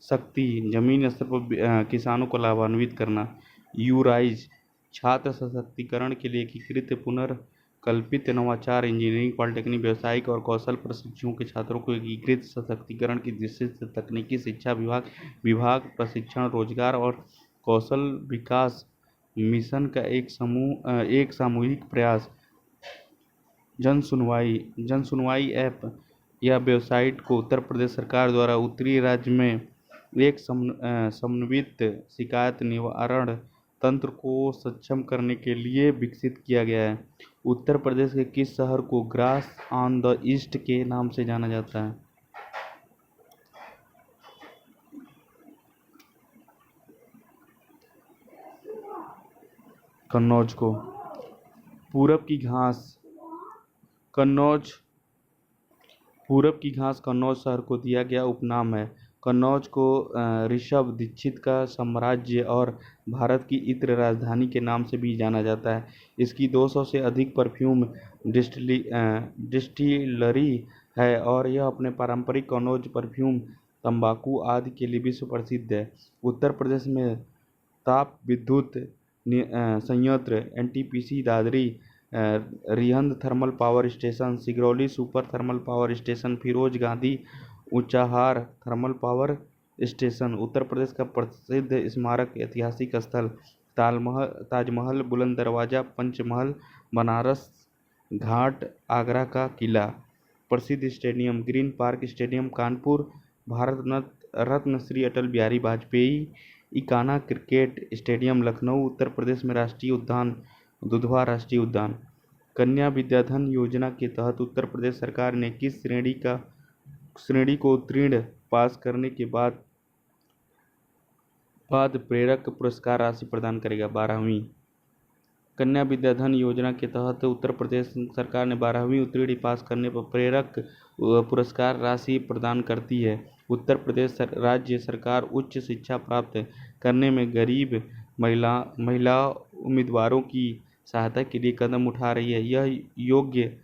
शक्ति जमीन स्तर पर किसानों को लाभान्वित करना। यूराइज छात्र सशक्तिकरण के लिए एकीकृत पुनर्कल्पित नवाचार इंजीनियरिंग पॉलिटेक्निक व्यावसायिक और कौशल प्रशिक्षुओं के छात्रों को एकीकृत सशक्तिकरण की दृष्टि से तकनीकी शिक्षा विभाग प्रशिक्षण रोजगार और कौशल विकास मिशन का एक सामूहिक प्रयास। जन सुनवाई ऐप या वेबसाइट को उत्तर प्रदेश सरकार द्वारा उत्तरी राज्य में एक समन्वित शिकायत निवारण तंत्र को सक्षम करने के लिए विकसित किया गया है। उत्तर प्रदेश के किस शहर को ग्रास ऑन द ईस्ट के नाम से जाना जाता है? कन्नौज को। पूरब की घास कन्नौज शहर को दिया गया उपनाम है। कन्नौज को ऋषभ दीक्षित का साम्राज्य और भारत की इत्र राजधानी के नाम से भी जाना जाता है। इसकी 200 से अधिक परफ्यूम डिस्टिलरी है और यह अपने पारंपरिक कन्नौज परफ्यूम, तंबाकू आदि के लिए विश्व प्रसिद्ध है। उत्तर प्रदेश में ताप विद्युत संयंत्र NTPC Dadri, Rihand thermal power station, Singrauli super thermal power station, Feroze Gandhi Unchahar thermal power station. Uttar Pradesh का प्रसिद्ध स्मारक ऐतिहासिक स्थल ताजमहल, बुलंद दरवाजा, पंचमहल, बनारस घाट, आगरा का किला। प्रसिद्ध stadium green park stadium Kanpur, Bharat Ratna Shri Atal Bihari Vajpayee Ekana cricket stadium Lucknow. Uttar Pradesh में राष्ट्रीय उद्यान दुधवा राष्ट्रीय उद्यान। कन्या विद्याधन योजना के तहत उत्तर प्रदेश सरकार ने किस श्रेणी को उत्तीर्ण पास करने के बाद प्रेरक पुरस्कार राशि प्रदान करेगा? 12वीं। कन्या विद्याधन योजना के तहत उत्तर प्रदेश सरकार ने 12वीं उत्तीर्ण पास करने पर प्रेरक पुरस्कार राशि प्रदान करती है। उत्तर प्रदेश राज्य सरकार उच्च शिक्षा प्राप्त करने में गरीब महिला उम्मीदवारों की सहायता के लिए कदम उठा रही है। यह योग्य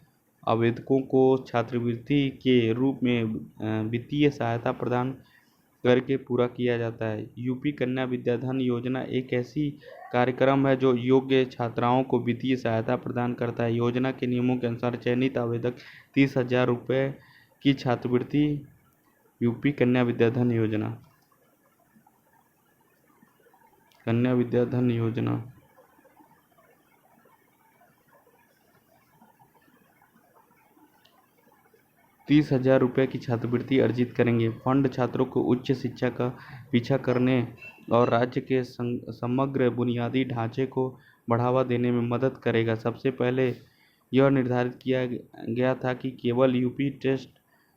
आवेदकों को छात्रवृत्ति के रूप में वित्तीय सहायता प्रदान करके पूरा किया जाता है। यूपी कन्या विद्याधन योजना एक ऐसी कार्यक्रम है जो योग्य छात्राओं को वित्तीय सहायता प्रदान करता है। योजना के नियमों के अनुसार चयनित आवेदक 30,000 रुपये की छात्रवृत्ति यूपी कन्या विद्याधन योजना 30,000 रुपये की छात्रवृत्ति अर्जित करेंगे। फंड छात्रों को उच्च शिक्षा का पीछा करने और राज्य के समग्र बुनियादी ढांचे को बढ़ावा देने में मदद करेगा। सबसे पहले यह निर्धारित किया गया था कि केवल यूपी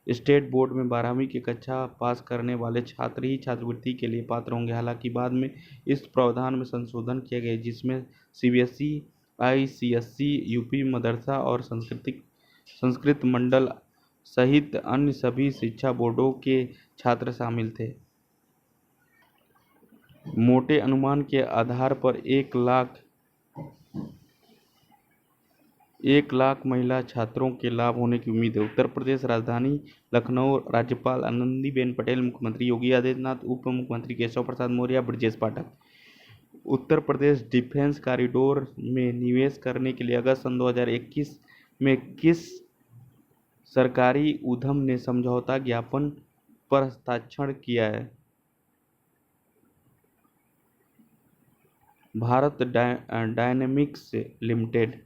स्टेट बोर्ड में 12वीं की कक्षा पास करने वाले छात्र ही छात्रवृत्ति के लिए पात्र होंगे। हालांकि बाद में इस प्रावधान में संशोधन किया गया, जिसमें सीबीएसई, आईसीएसई, यूपी मदरसा और संस्कृत मंडल सहित अन्य सभी शिक्षा बोर्डों के छात्र शामिल थे। मोटे अनुमान के आधार पर 1 लाख महिला छात्रों के लाभ होने की उम्मीद है। उत्तर प्रदेश राजधानी लखनऊ, राज्यपाल आनंदीबेन पटेल, मुख्यमंत्री योगी आदित्यनाथ, उप मुख्यमंत्री केशव प्रसाद मौर्य, ब्रजेश पाठक। उत्तर प्रदेश डिफेंस कॉरिडोर में निवेश करने के लिए अगस्त सन 2021 में किस सरकारी उद्यम ने समझौता ज्ञापन पर हस्ताक्षर किया है? Bharat dynamics limited.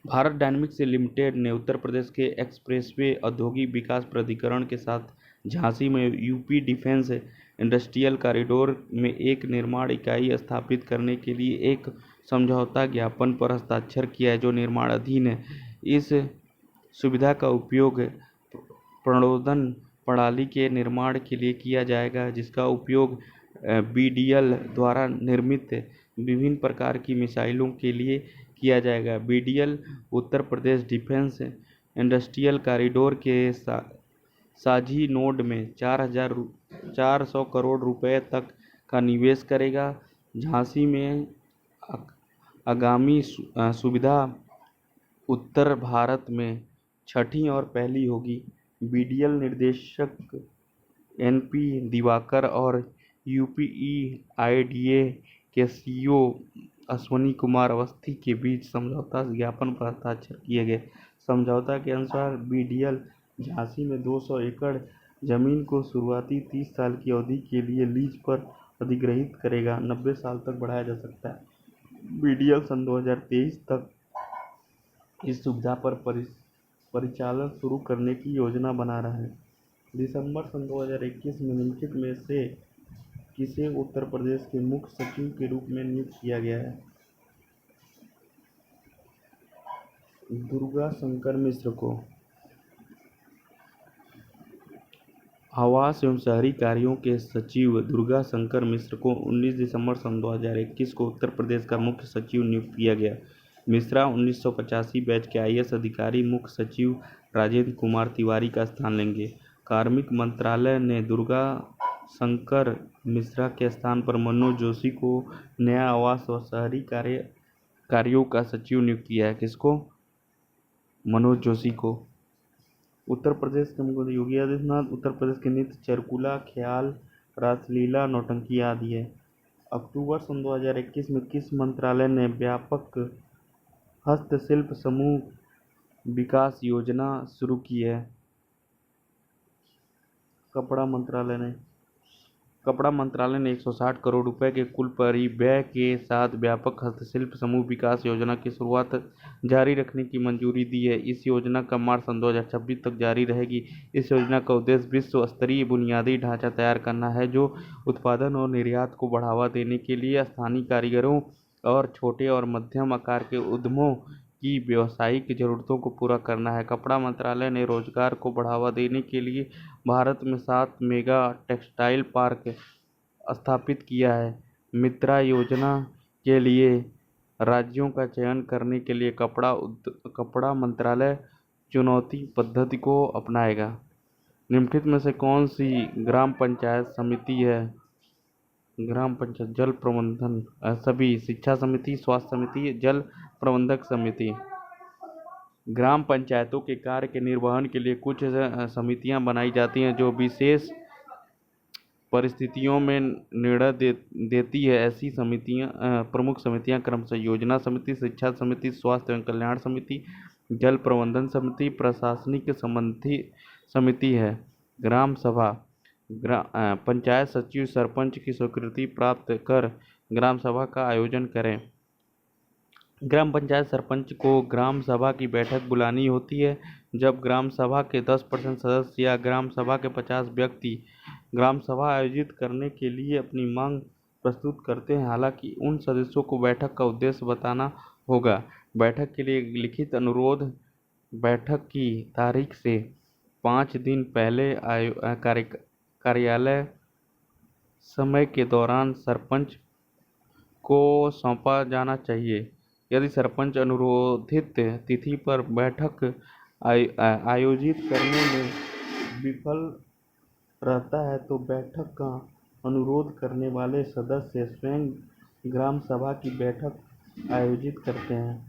Bharat dynamics limited ने उत्तर प्रदेश के एक्सप्रेसवे औद्योगिक विकास प्राधिकरण के साथ झांसी में यूपी डिफेंस इंडस्ट्रियल कॉरिडोर में एक निर्माण इकाई स्थापित करने के लिए एक समझौता ज्ञापन पर हस्ताक्षर किया है, जो निर्माणाधीन है। इस सुविधा का उपयोग प्रणोदन प्रणाली के निर्माण के लिए किया जाएगा, जिसका उपयोग बीडीएल द्वारा निर्मित विभिन्न प्रकार की मिसाइलों के लिए किया जाएगा। BDL Uttar Pradesh defence industrial corridor के साझी नोड में 400 करोड़ रुपए तक का निवेश करेगा। झांसी में आगामी सुविधा उत्तर भारत में छठी और पहली होगी। बीडीएल निर्देशक एनपी दिवाकर और यूपीईआईडीए के सीईओ अश्वनी कुमार अवस्थी के बीच समझौता ज्ञापन पर हस्ताक्षर किए गए। समझौता के अनुसार बीडीएल झांसी में 200 एकड़ जमीन को शुरुआती 30 साल की अवधि के लिए लीज पर अधिग्रहित करेगा। 90 साल तक बढ़ाया जा सकता है। बीडीएल सन 2023 तक इस सुविधा पर परिचालन शुरू करने की योजना बना रहा है। दिसंबर सन 2021 में निम्नलिखित में से किसे उत्तर प्रदेश के मुख्य सचिव के रूप में नियुक्त किया गया है? दुर्गा शंकर मिश्र को। आवास एवं शहरी कार्यों के सचिव दुर्गा शंकर मिश्र को 19 दिसंबर सन 2021 को उत्तर प्रदेश का मुख्य सचिव नियुक्त किया गया। मिश्रा 1985 बैच के आईएएस अधिकारी मुख्य सचिव राजेंद्र कुमार तिवारी का स्थान लेंगे। कार्मिक मंत्रालय ने दुर्गा शंकर मिश्रा के स्थान पर मनोज जोशी को नया आवास और शहरी कार्यों का सचिव नियुक्त किया है। किसको? मनोज जोशी को। उत्तर प्रदेश के मुख्यमंत्री योगी आदित्यनाथ उत्तर प्रदेश के नृत्य चरकुला, ख्याल, रासलीला, नौटंकी आदि है। अक्टूबर सन 2021 में किस मंत्रालय ने व्यापक हस्तशिल्प समूह विकास योजना शुरू की है? कपड़ा मंत्रालय ने 160 करोड़ रुपए के कुल परिव्यय के साथ व्यापक हस्तशिल्प समूह विकास योजना की शुरुआत जारी रखने की मंजूरी दी है। इस योजना का मार्च सन 2026 तक जारी रहेगी। इस योजना का उद्देश्य विश्व स्तरीय बुनियादी ढांचा तैयार करना है, जो उत्पादन और निर्यात को बढ़ावा देने के लिए स्थानीय कारीगरों और छोटे और मध्यम आकार के उद्यमों की व्यावसायिक जरूरतों को पूरा करना है। कपड़ा मंत्रालय ने रोजगार को बढ़ावा देने के लिए भारत में 7 मेगा टेक्सटाइल पार्क स्थापित किया है। मित्रा योजना के लिए राज्यों का चयन करने के लिए कपड़ा मंत्रालय चुनौती पद्धति को अपनाएगा। निम्नलिखित में से कौन सी ग्राम पंचायत समिति है? ग्राम पंचायत जल प्रबंधन सभी, शिक्षा समिति, स्वास्थ्य समिति, जल प्रबंधक समिति। ग्राम पंचायतों के कार्य के निर्वहन के लिए कुछ समितियां बनाई जाती हैं जो विशेष परिस्थितियों में निर्णय देती है। ऐसी समितियां प्रमुख समितियां क्रमशः योजना समिति, शिक्षा समिति, स्वास्थ्य एवं कल्याण समिति, जल प्रबंधन समिति, प्रशासनिक संबंधी समिति है। ग्राम सभा पंचायत सचिव सरपंच की स्वीकृति प्राप्त कर ग्राम सभा का आयोजन करें। ग्राम पंचायत सरपंच को ग्राम सभा की बैठक बुलानी होती है। जब ग्राम सभा के 10% सदस्य या ग्राम सभा के 50 व्यक्ति ग्राम सभा आयोजित करने के लिए अपनी मांग प्रस्तुत करते हैं, हालांकि उन सदस्यों को बैठक का उद्देश्य बताना होगा। बैठक के लिए लिखित अनुरोध बैठक की तारीख से 5 दिन पहले कार्यालय समय के दौरान सरपंच को सौंपा जाना चाहिए। यदि सरपंच अनुरोधित तिथि पर बैठक आयोजित करने में विफल रहता है तो बैठक का अनुरोध करने वाले सदस्य स्वयं ग्राम सभा की बैठक आयोजित करते हैं।